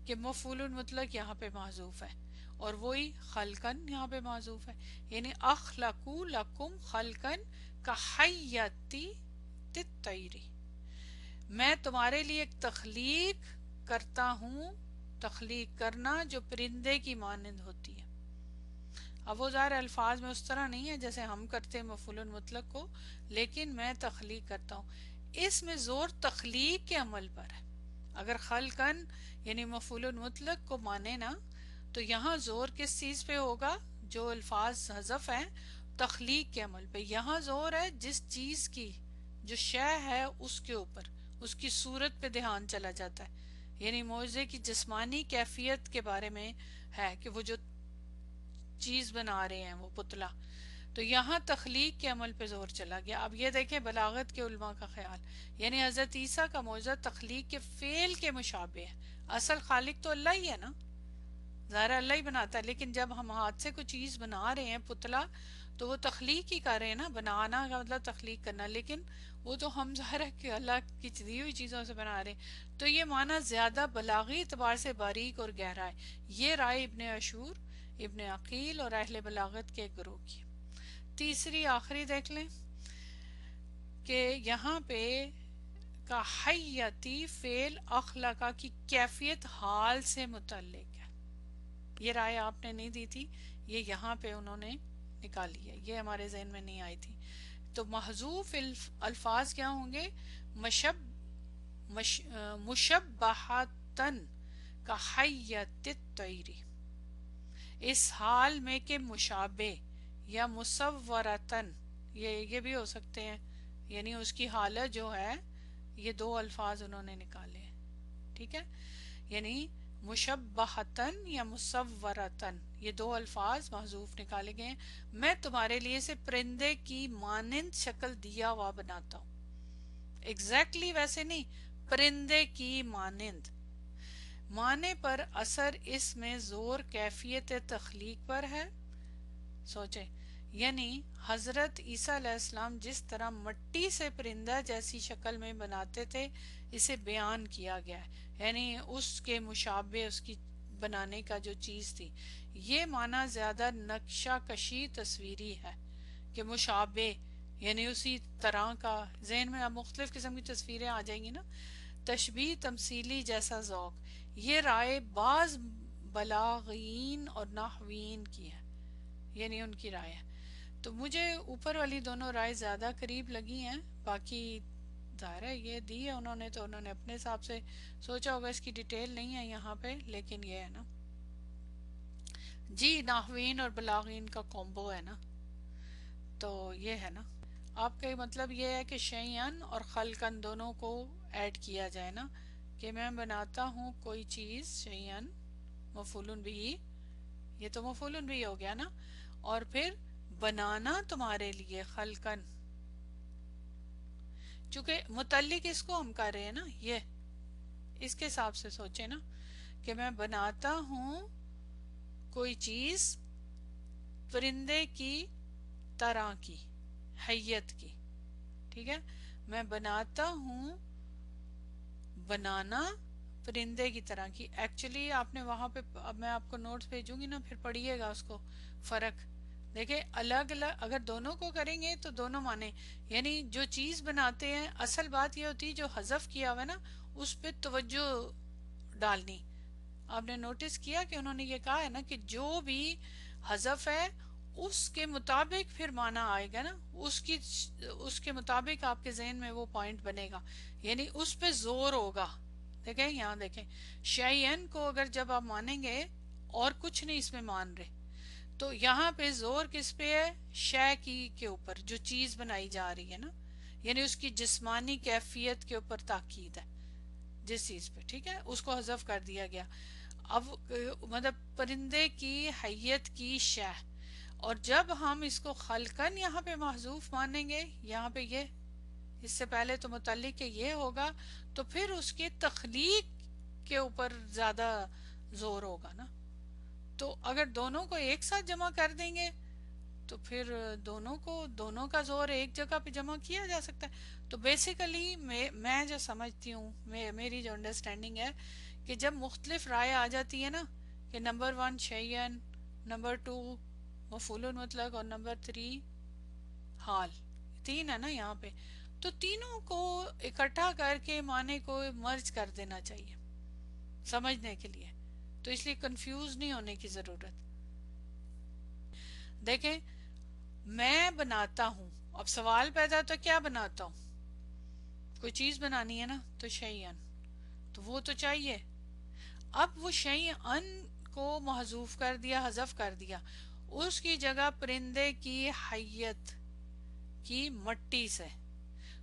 کہ مفعول مطلق یہاں پہ محذوف ہے، اور وہی خلقن یہاں پہ محذوف ہے، یعنی اخلقو لکم خلقن کحیتی الطیر، میں تمہارے لیے ایک تخلیق کرتا ہوں، تخلیق کرنا جو پرندے کی مانند ہوتی ہے. اب وہ ظاہر الفاظ میں اس طرح نہیں ہے جیسے ہم کرتے ہیں مفعول مطلق کو، لیکن میں تخلیق کرتا ہوں. اس میں زور تخلیق کے عمل پر ہے. اگر خلقن یعنی مفعول مطلق کو مانے نا، تو یہاں زور کس چیز پہ ہوگا، جو الفاظ حذف ہیں تخلیق کے عمل پہ، یہاں زور ہے جس چیز کی جو شے ہے اس کے اوپر، اس کی صورت پہ دھیان چلا جاتا ہے، یعنی معجزے کی جسمانی کیفیت کے بارے میں ہے کہ وہ جو چیز بنا رہے ہیں وہ پتلا، تو یہاں تخلیق کے عمل پہ زور چلا گیا۔ اب یہ دیکھیں بلاغت کے علماء کا خیال، یعنی حضرت عیسیٰ کا معجزہ تخلیق کے فعل کے مشابہ ہے، اصل خالق تو اللہ ہی ہے نا، ظاہر اللہ ہی بناتا ہے، لیکن جب ہم ہاتھ سے کوئی چیز بنا رہے ہیں پتلا تو وہ تخلیق ہی کر رہے ہیں نا، بنانا کا مطلب تخلیق کرنا، لیکن وہ تو ہم ظاہر ہے کہ اللہ کی دی ہوئی چیزوں سے بنا رہے ہیں، تو یہ معنی زیادہ بلاغی اعتبار سے باریک اور گہرا ہے۔ یہ رائے ابن عاشور، ابن عقیل اور اہل بلاغت کے ایک گروہ کی۔ تیسری آخری دیکھ لیں کہ یہاں پہ کا حیاتی فعل اخلاقہ کی کیفیت حال سے متعلق ہے، یہ رائے آپ نے نہیں دی تھی، یہ یہاں پہ انہوں نے نکالی ہے، یہ ہمارے ذہن میں نہیں آئی تھی۔ تو محذوف الفاظ کیا ہوں گے؟ مشبہتن کا حیت الطیری، اس حال میں کہ مشابہ، یا مصورتن، یہ بھی ہو سکتے ہیں، یعنی اس کی حالت جو ہے، یہ دو الفاظ انہوں نے نکالے ہیں، ٹھیک ہے، یعنی مشبہتن یا مصورتن، یہ دو الفاظ محذوف نکالے گئے ہیں۔ میں تمہارے لیے سے پرندے کی مانند شکل دیا ہوا بناتا ہوں، ایگزیکٹلی ویسے نہیں، پرندے کی مانند، معنی پر اثر اس میں زور کیفیت تخلیق پر ہے۔ سوچیں، یعنی حضرت عیسیٰ علیہ السلام جس طرح مٹی سے پرندہ جیسی شکل میں بناتے تھے، اسے بیان کیا گیا ہے، یعنی اس کے مشابہ، اس کی بنانے کا جو چیز تھی، یہ معنی زیادہ نقشہ کشی تصویری ہے کہ مشابہ، یعنی اسی طرح کا، ذہن میں اب مختلف قسم کی تصویریں آ جائیں گی نا، تشبیہ تمثیلی جیسا ذوق، یہ رائے بعض بلاغین اور نحوین کی ہے، یعنی ان کی رائے ہے۔ تو مجھے اوپر والی دونوں رائے زیادہ قریب لگی ہیں، باقی ظاہر ہے یہ دی ہے انہوں نے تو انہوں نے اپنے حساب سے سوچا ہوگا، اس کی ڈیٹیل نہیں ہے یہاں پہ، لیکن یہ ہے نا جی، نحوین اور بلاغین کا کومبو ہے نا، تو یہ ہے نا، آپ کا مطلب یہ ہے کہ شیئن اور خلقن دونوں کو ایڈ کیا جائے نا، کہ میں بناتا ہوں کوئی چیز، شیئن مفعول بھی، یہ تو مفعول بھی ہو گیا نا، اور پھر بنانا تمہارے لیے، خلقن، چونکہ متعلق اس کو ہم کر رہے ہیں نا، یہ اس کے حساب سے سوچے نا کہ میں بناتا ہوں کوئی چیز پرندے کی طرح کی، حیت کی، ٹھیک ہے، میں بناتا ہوں، بنانا پرندے کی طرح کی، ایکچولی آپ نے وہاں پہ، اب میں آپ کو نوٹس بھیجوں گی نا، پھر پڑھیے گا اس کو، فرق دیکھیں، الگ الگ اگر دونوں کو کریں گے تو دونوں معنی، یعنی جو چیز بناتے ہیں، اصل بات یہ ہوتی ہے جو حذف کیا ہوا ہے نا اس پہ توجہ ڈالنی۔ آپ نے نوٹس کیا کہ انہوں نے یہ کہا ہے نا کہ جو بھی حذف ہے اس کے مطابق پھر معنی آئے گا نا، اس کے مطابق آپ کے ذہن میں وہ پوائنٹ بنے گا، یعنی اس پہ زور ہوگا۔ دیکھیں یہاں دیکھیں، شیئن کو اگر جب آپ مانیں گے اور کچھ نہیں اس میں مان رہے، تو یہاں پہ زور کس پہ ہے؟ شے کی کے اوپر، جو چیز بنائی جا رہی ہے نا، یعنی اس کی جسمانی کیفیت کے اوپر تاکید ہے، جس چیز پہ، ٹھیک ہے، اس کو حذف کر دیا گیا۔ اب مطلب پرندے کی حیت کی شے، اور جب ہم اس کو خلقن یہاں پہ محذوف مانیں گے، یہاں پہ یہ، اس سے پہلے تو متعلق یہ ہوگا، تو پھر اس کے تخلیق کے اوپر زیادہ زور ہوگا نا، تو اگر دونوں کو ایک ساتھ جمع کر دیں گے تو پھر دونوں کا زور ایک جگہ پہ جمع کیا جا سکتا ہے۔ تو بیسیکلی میں جو سمجھتی ہوں، میری جو انڈرسٹینڈنگ ہے کہ جب مختلف رائے آ جاتی ہے نا، کہ نمبر 1 شیئن، نمبر 2 مفعول مطلق، اور نمبر 3 حال، 3 ہے نا یہاں پہ، تو تینوں کو اکٹھا کر کے معنی کو مرج کر دینا چاہیے سمجھنے کے لیے، تو اس لیے کنفیوز نہیں ہونے کی ضرورت۔ دیکھیں، میں بناتا ہوں، اب سوال پیدا تو کیا بناتا ہوں؟ کوئی چیز بنانی ہے نا، تو شیئن، تو وہ تو چاہیے، اب وہ شیئن کو محذوف کر دیا، حذف کر دیا، اس کی جگہ پرندے کی حیت کی مٹی سے.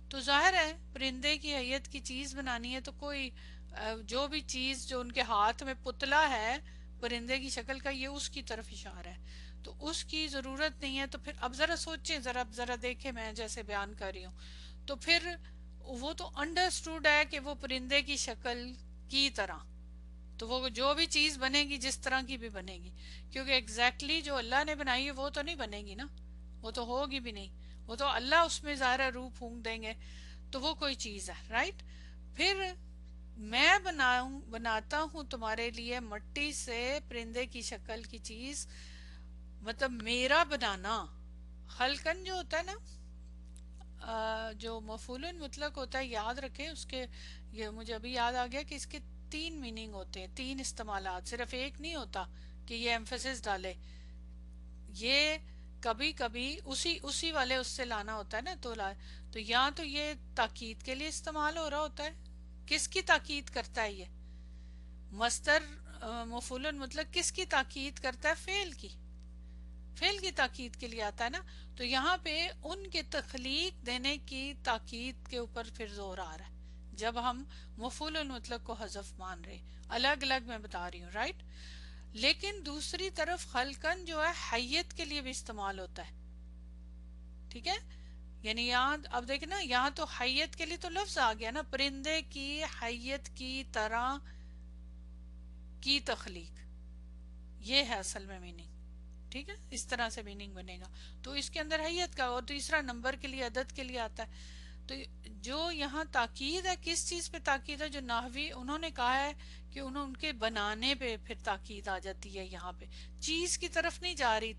تو ظاہر ہے پرندے کی حیت کی چیز بنانی ہے تو کوئی جو بھی چیز جو ان کے ہاتھ میں پتلا ہے پرندے کی شکل کا، یہ اس کی طرف اشارہ ہے، تو اس کی ضرورت نہیں ہے. تو پھر اب ذرا سوچیں، ذرا دیکھیں، میں جیسے بیان کر رہی ہوں تو پھر وہ تو انڈرسٹوڈ ہے کہ وہ پرندے کی شکل کی طرح، تو وہ جو بھی چیز بنے گی جس طرح کی بھی بنے گی، کیونکہ ایگزیکٹلی جو اللہ نے بنائی ہے وہ تو نہیں بنے گی نا، وہ تو ہوگی بھی نہیں، وہ تو اللہ اس میں ظاہر روح پھونک دیں گے، تو وہ کوئی چیز ہے، رائٹ. پھر میں بناتا ہوں تمہارے لیے مٹی سے پرندے کی شکل کی چیز، مطلب میرا بنانا. خلقن جو ہوتا ہے نا، جو مفعول مطلق ہوتا ہے، یاد رکھیں اس کے، یہ مجھے ابھی یاد آ گیا کہ اس کے تین میننگ ہوتے ہیں، تین استعمالات، صرف ایک نہیں ہوتا کہ یہ ایمفیسس ڈالے. یہ کبھی کبھی اسی والے اس سے لانا ہوتا ہے نا، تو یا تو یہ تاکید کے لیے استعمال ہو رہا ہوتا ہے. کس کی تاکید کرتا ہے یہ مصدر؟ مفعول مطلق کس کی تاکید کرتا ہے؟ فعل کی تاکید کے لیے آتا ہے نا. تو یہاں پہ ان کے تخلیق دینے کی تاکید کے اوپر پھر زور آ رہا ہے جب ہم مفعول مطلق کو حذف مان رہے، الگ الگ میں بتا رہی ہوں، رائٹ. لیکن دوسری طرف خلقن جو ہے حیت کے لیے بھی استعمال ہوتا ہے، ٹھیک ہے. یعنی یہاں اب دیکھیں نا، یہاں تو حیت کے لیے تو لفظ آ گیا نا، پرندے کی حیت کی طرح کی تخلیق، یہ ہے اصل میں میننگ، ٹھیک ہے. اس طرح سے میننگ بنے گا تو اس کے اندر حیت کا، اور تیسرا نمبر کے لیے، عدد کے لیے آتا ہے. تو جو یہاں تاکید ہے، کس چیز پہ تاکید ہے؟ جو نحوی انہوں نے کہا ہے کہ ان کے بنانے پہ پھر تاکید آ جاتی ہے، یہاں پہ چیز کی طرف نہیں جا رہی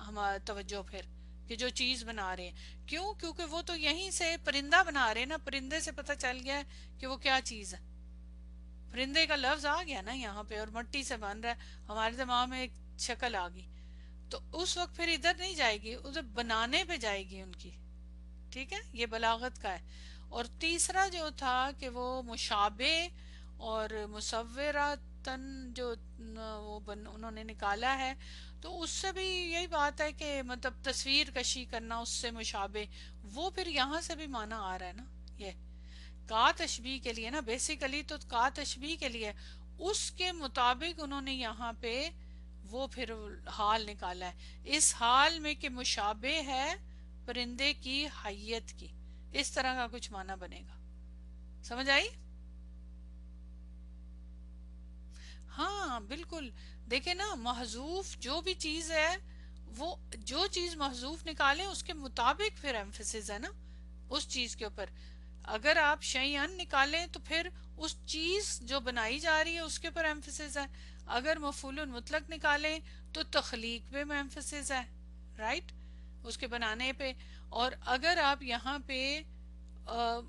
ہمارا توجہ پھر کہ جو چیز بنا رہے ہیں. کیوں؟ کیونکہ وہ تو یہیں سے پرندہ بنا رہے ہیں نا، پرندے سے پتہ چل گیا ہے کہ وہ کیا چیز ہے، پرندے کا لفظ آ گیا نا یہاں پہ، اور مٹی سے بن رہا ہے، ہمارے دماغ میں ایک شکل آ گئی، تو اس وقت پھر ادھر نہیں جائے گی، ادھر بنانے پہ جائے گی ان کی، ٹھیک ہے. یہ بلاغت کا ہے. اور تیسرا جو تھا کہ وہ مشابہ اور مصوراتن جو انہوں نے نکالا ہے، تو اس سے بھی یہی بات ہے کہ مطلب تصویر کشی کرنا اس سے مشابہ، وہ پھر یہاں سے بھی مانا آ رہا ہے نا. یہ کا تشبیہ کے لیے نا، بیسیکلی تو کا تشبیہ کے لیے، اس کے مطابق انہوں نے یہاں پہ وہ پھر حال نکالا ہے، اس حال میں کہ مشابہ ہے پرندے کی حیت کی، اس طرح کا کچھ معنی بنے گا. سمجھ آئی؟ ہاں بالکل. دیکھیں نا، محذوف جو بھی چیز ہے، وہ جو چیز محذوف نکالیں اس کے مطابق پھر ایمفیسس ہے نا اس چیز کے اوپر. اگر آپ شیئن نکالیں تو پھر اس چیز جو بنائی جا رہی ہے اس کے اوپر ایمفیسس ہے. اگر مفعول مطلق نکالیں تو تخلیق پہ ایمفیسس ہے، رائٹ، اس کے بنانے پہ. اور اگر آپ یہاں پہ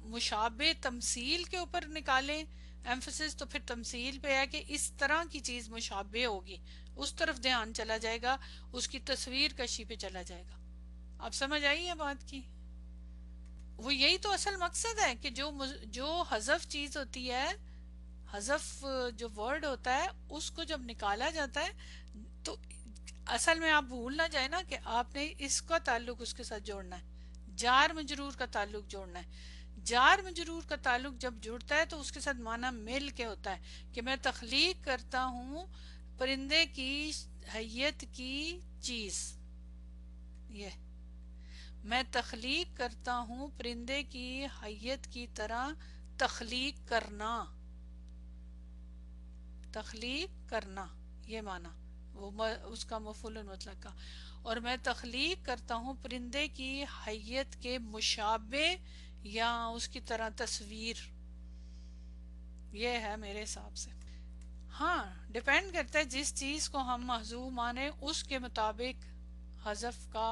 مشابہ تمثیل کے اوپر نکالیں ایمفیسس، تو پھر تمثیل پہ ہے کہ اس طرح کی چیز مشابہ ہوگی، اس طرف دھیان چلا جائے گا، اس کی تصویر کشی پہ چلا جائے گا. آپ سمجھ آئی ہے بات کی؟ وہ یہی تو اصل مقصد ہے کہ جو حذف چیز ہوتی ہے، حذف جو ورڈ ہوتا ہے، اس کو جب نکالا جاتا ہے تو اصل میں آپ بھول نہ جائے نا کہ آپ نے اس کا تعلق اس کے ساتھ جوڑنا ہے، جار مجرور کا تعلق جوڑنا ہے. جار مجرور کا تعلق جب جڑتا ہے تو اس کے ساتھ معنی مل کے ہوتا ہے کہ میں تخلیق کرتا ہوں پرندے کی حیت کی چیز. یہ میں تخلیق کرتا ہوں پرندے کی حیت کی طرح، تخلیق کرنا، تخلیق کرنا، یہ معنی وہ اس کا مفعول مطلق کا. اور میں تخلیق کرتا ہوں پرندے کی حیت کے مشابہ یا اس کی طرح تصویر، یہ ہے میرے حساب سے. ہاں ڈیپینڈ کرتا ہے، جس چیز کو ہم محذوف مانے اس کے مطابق حذف کا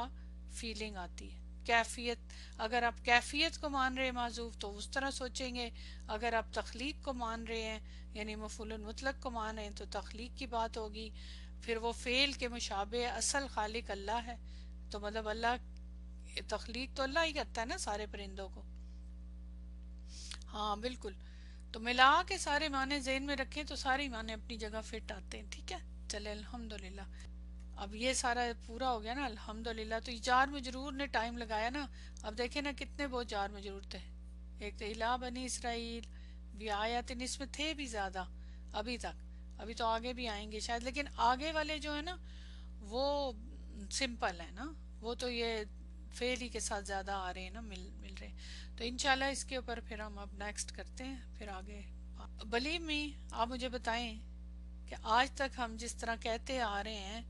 فیلنگ آتی ہے. کیفیت، اگر آپ کیفیت کو مان رہے ہیں معذوف تو اس طرح سوچیں گے، اگر آپ تخلیق کو مان رہے ہیں یعنی مفعول مطلق کو مان رہے ہیں تو تخلیق کی بات ہوگی. پھر وہ فعل کے مشابہ، اصل خالق اللہ ہے، تو مطلب اللہ، تخلیق تو اللہ ہی کرتا ہے نا سارے پرندوں کو. ہاں بالکل. تو ملا کے سارے معنی ذہن میں رکھیں تو سارے معنی اپنی جگہ فٹ آتے ہیں، ٹھیک ہے. چلے الحمدللہ. اب یہ سارا پورا ہو گیا نا الحمدللہ. تو یہ جار مجرور نے ٹائم لگایا نا. اب دیکھیں نا کتنے بہت جار مجرور تھے. ایک تو الا بنی اسرائیل بھی آیات، اس میں تھے بھی زیادہ ابھی تک. ابھی تو آگے بھی آئیں گے شاید، لیکن آگے والے جو ہے نا وہ سمپل ہے نا. وہ تو یہ فعل ہی کے ساتھ زیادہ آ رہے ہیں نا، مل رہے ہیں. تو انشاءاللہ اس کے اوپر پھر ہم اب نیکسٹ کرتے ہیں پھر آگے. بلیو می، آپ مجھے بتائیں کہ آج تک ہم جس طرح کہتے آ رہے ہیں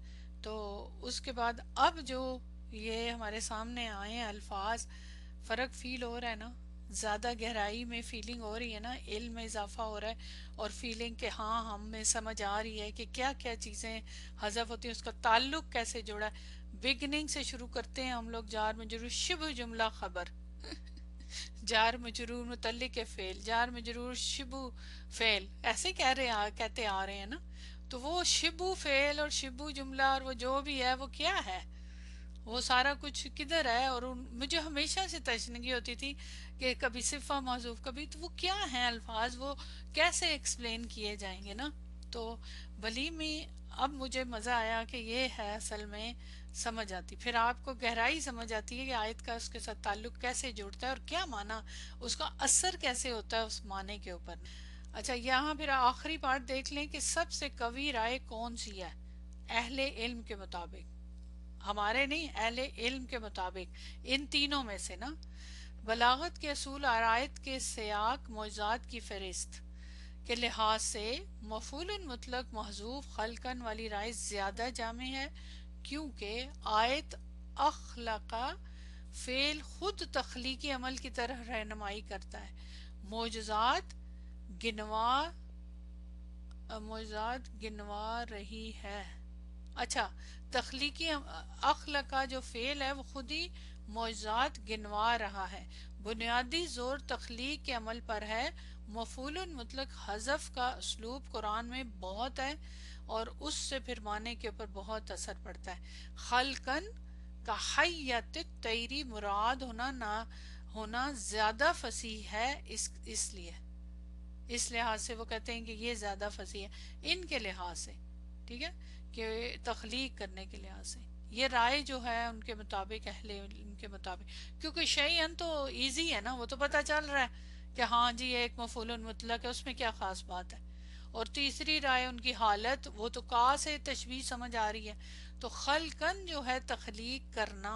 تو اس کے بعد اب جو یہ ہمارے سامنے آئے ہیں الفاظ، فرق فیل ہو رہا ہے نا، زیادہ گہرائی میں فیلنگ ہو رہی ہے نا، علم میں اضافہ ہو رہا ہے، اور فیلنگ کہ ہاں ہمیں سمجھ آ رہی ہے کہ کیا کیا چیزیں حذف ہوتی ہیں، اس کا تعلق کیسے جڑا ہے. بگننگ سے شروع کرتے ہیں ہم لوگ. جار مجرور شبہ جملہ خبر، جار مجرور متعلق فعل، جار مجرور شبو فعل، ایسے کہتے آ رہے ہیں نا. تو وہ شبو فعل اور شبو جملہ اور وہ جو بھی ہے وہ کیا ہے، وہ سارا کچھ کدھر ہے. اور مجھے ہمیشہ سے تشنگی ہوتی تھی کہ کبھی صفہ محذوف کبھی، تو وہ کیا ہیں الفاظ، وہ کیسے ایکسپلین کیے جائیں گے نا. تو بلی میں اب مجھے مزہ آیا کہ یہ ہے اصل میں سمجھ آتی، پھر آپ کو گہرائی سمجھ آتی ہے کہ آیت کا اس کے ساتھ تعلق کیسے جڑتا ہے اور کیا معنی، اس کا اثر کیسے ہوتا ہے اس معنی کے اوپر. اچھا یہاں پھر آخری پارٹ دیکھ لیں کہ سب سے قوی رائے کون سی ہے اہل علم کے مطابق. ہمارے نہیں، اہل علم کے مطابق ان تینوں میں سے نا. بلاغت کے اصول اور آیت کے سیاق معجزات کی فہرست کے لحاظ سے مفعول مطلق محذوف خلقن والی رائے زیادہ جامع ہے، کیونکہ آیت اخلقہ فعل خود تخلیقی عمل کی طرح رہنمائی کرتا ہے. معجزات گنوا معجزات گنوا رہی ہے. اچھا، تخلیقی اخلقہ جو فعل ہے وہ خود ہی معجزات گنوا رہا ہے. بنیادی زور تخلیق کے عمل پر ہے. مفعول مطلق حذف کا اسلوب قرآن میں بہت ہے اور اس سے پھر معنی کے اوپر بہت اثر پڑتا ہے. خلقن کا حیت تیری مراد ہونا زیادہ فصیح ہے، اس لیے اس لحاظ سے وہ کہتے ہیں کہ یہ زیادہ فصیح ہے ان کے لحاظ سے، ٹھیک ہے، کہ تخلیق کرنے کے لحاظ سے. یہ رائے جو ہے ان کے مطابق، اہل ان کے مطابق، کیونکہ شیئن تو ایزی ہے نا، وہ تو پتہ چل رہا ہے کہ ہاں جی یہ ایک مفعول مطلق ہے، اس میں کیا خاص بات ہے. اور تیسری رائے ان کی حالت، وہ تو کا سے تشبیہ سمجھ آ رہی ہے. تو خلقن جو ہے تخلیق کرنا،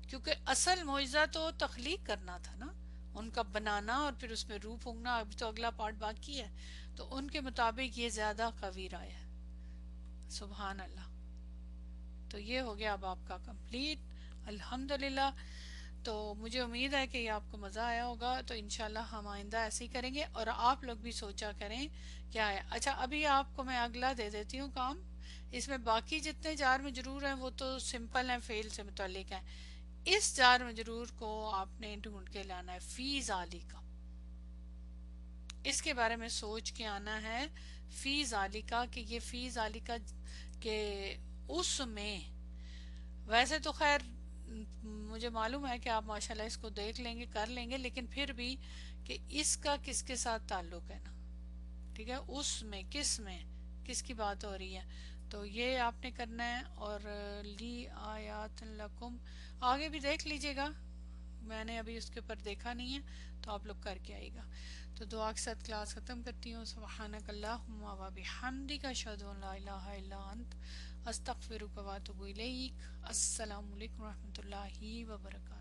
کیونکہ اصل معجزہ تو تخلیق کرنا تھا نا، ان کا بنانا اور پھر اس میں روح پھونکنا. ابھی تو اگلا پارٹ باقی ہے. تو ان کے مطابق یہ زیادہ قوی رائے ہے. سبحان اللہ. تو یہ ہو گیا اب آپ کا کمپلیٹ الحمدللہ. تو مجھے امید ہے کہ یہ آپ کو مزہ آیا ہوگا. تو انشاءاللہ ہم آئندہ ایسے ہی کریں گے، اور آپ لوگ بھی سوچا کریں کیا ہے. اچھا ابھی آپ کو میں اگلا دے دیتی ہوں کام. اس میں باقی جتنے جار مجرور ہیں وہ تو سمپل ہیں، فعل سے متعلق ہیں. اس جار مجرور کو آپ نے ڈھونڈ کے لانا ہے فی ذالکا. اس کے بارے میں سوچ کے آنا ہے فی ذالکا، کہ یہ فی ذالکا کہ اس میں. ویسے تو خیر مجھے معلوم ہے کہ آپ ماشاءاللہ اس کو دیکھ لیں گے، کر لیں گے، لیکن پھر بھی کہ اس کا کس کے ساتھ تعلق ہے نا، ٹھیک ہے، اس میں کس کی بات ہو رہی ہے. تو یہ آپ نے کرنا ہے. اور لی آیات لکم آگے بھی دیکھ لیجئے گا، میں نے ابھی اس کے اوپر دیکھا نہیں ہے، تو آپ لوگ کر کے آئے گا. تو دعا کے ساتھ کلاس ختم کرتی ہوں. سبحانک اللہم و بحمدک اشہد ان لا الہ الا انت استغفرک و اتوب الیک. السلام علیکم و رحمۃ اللہ وبرکاتہ.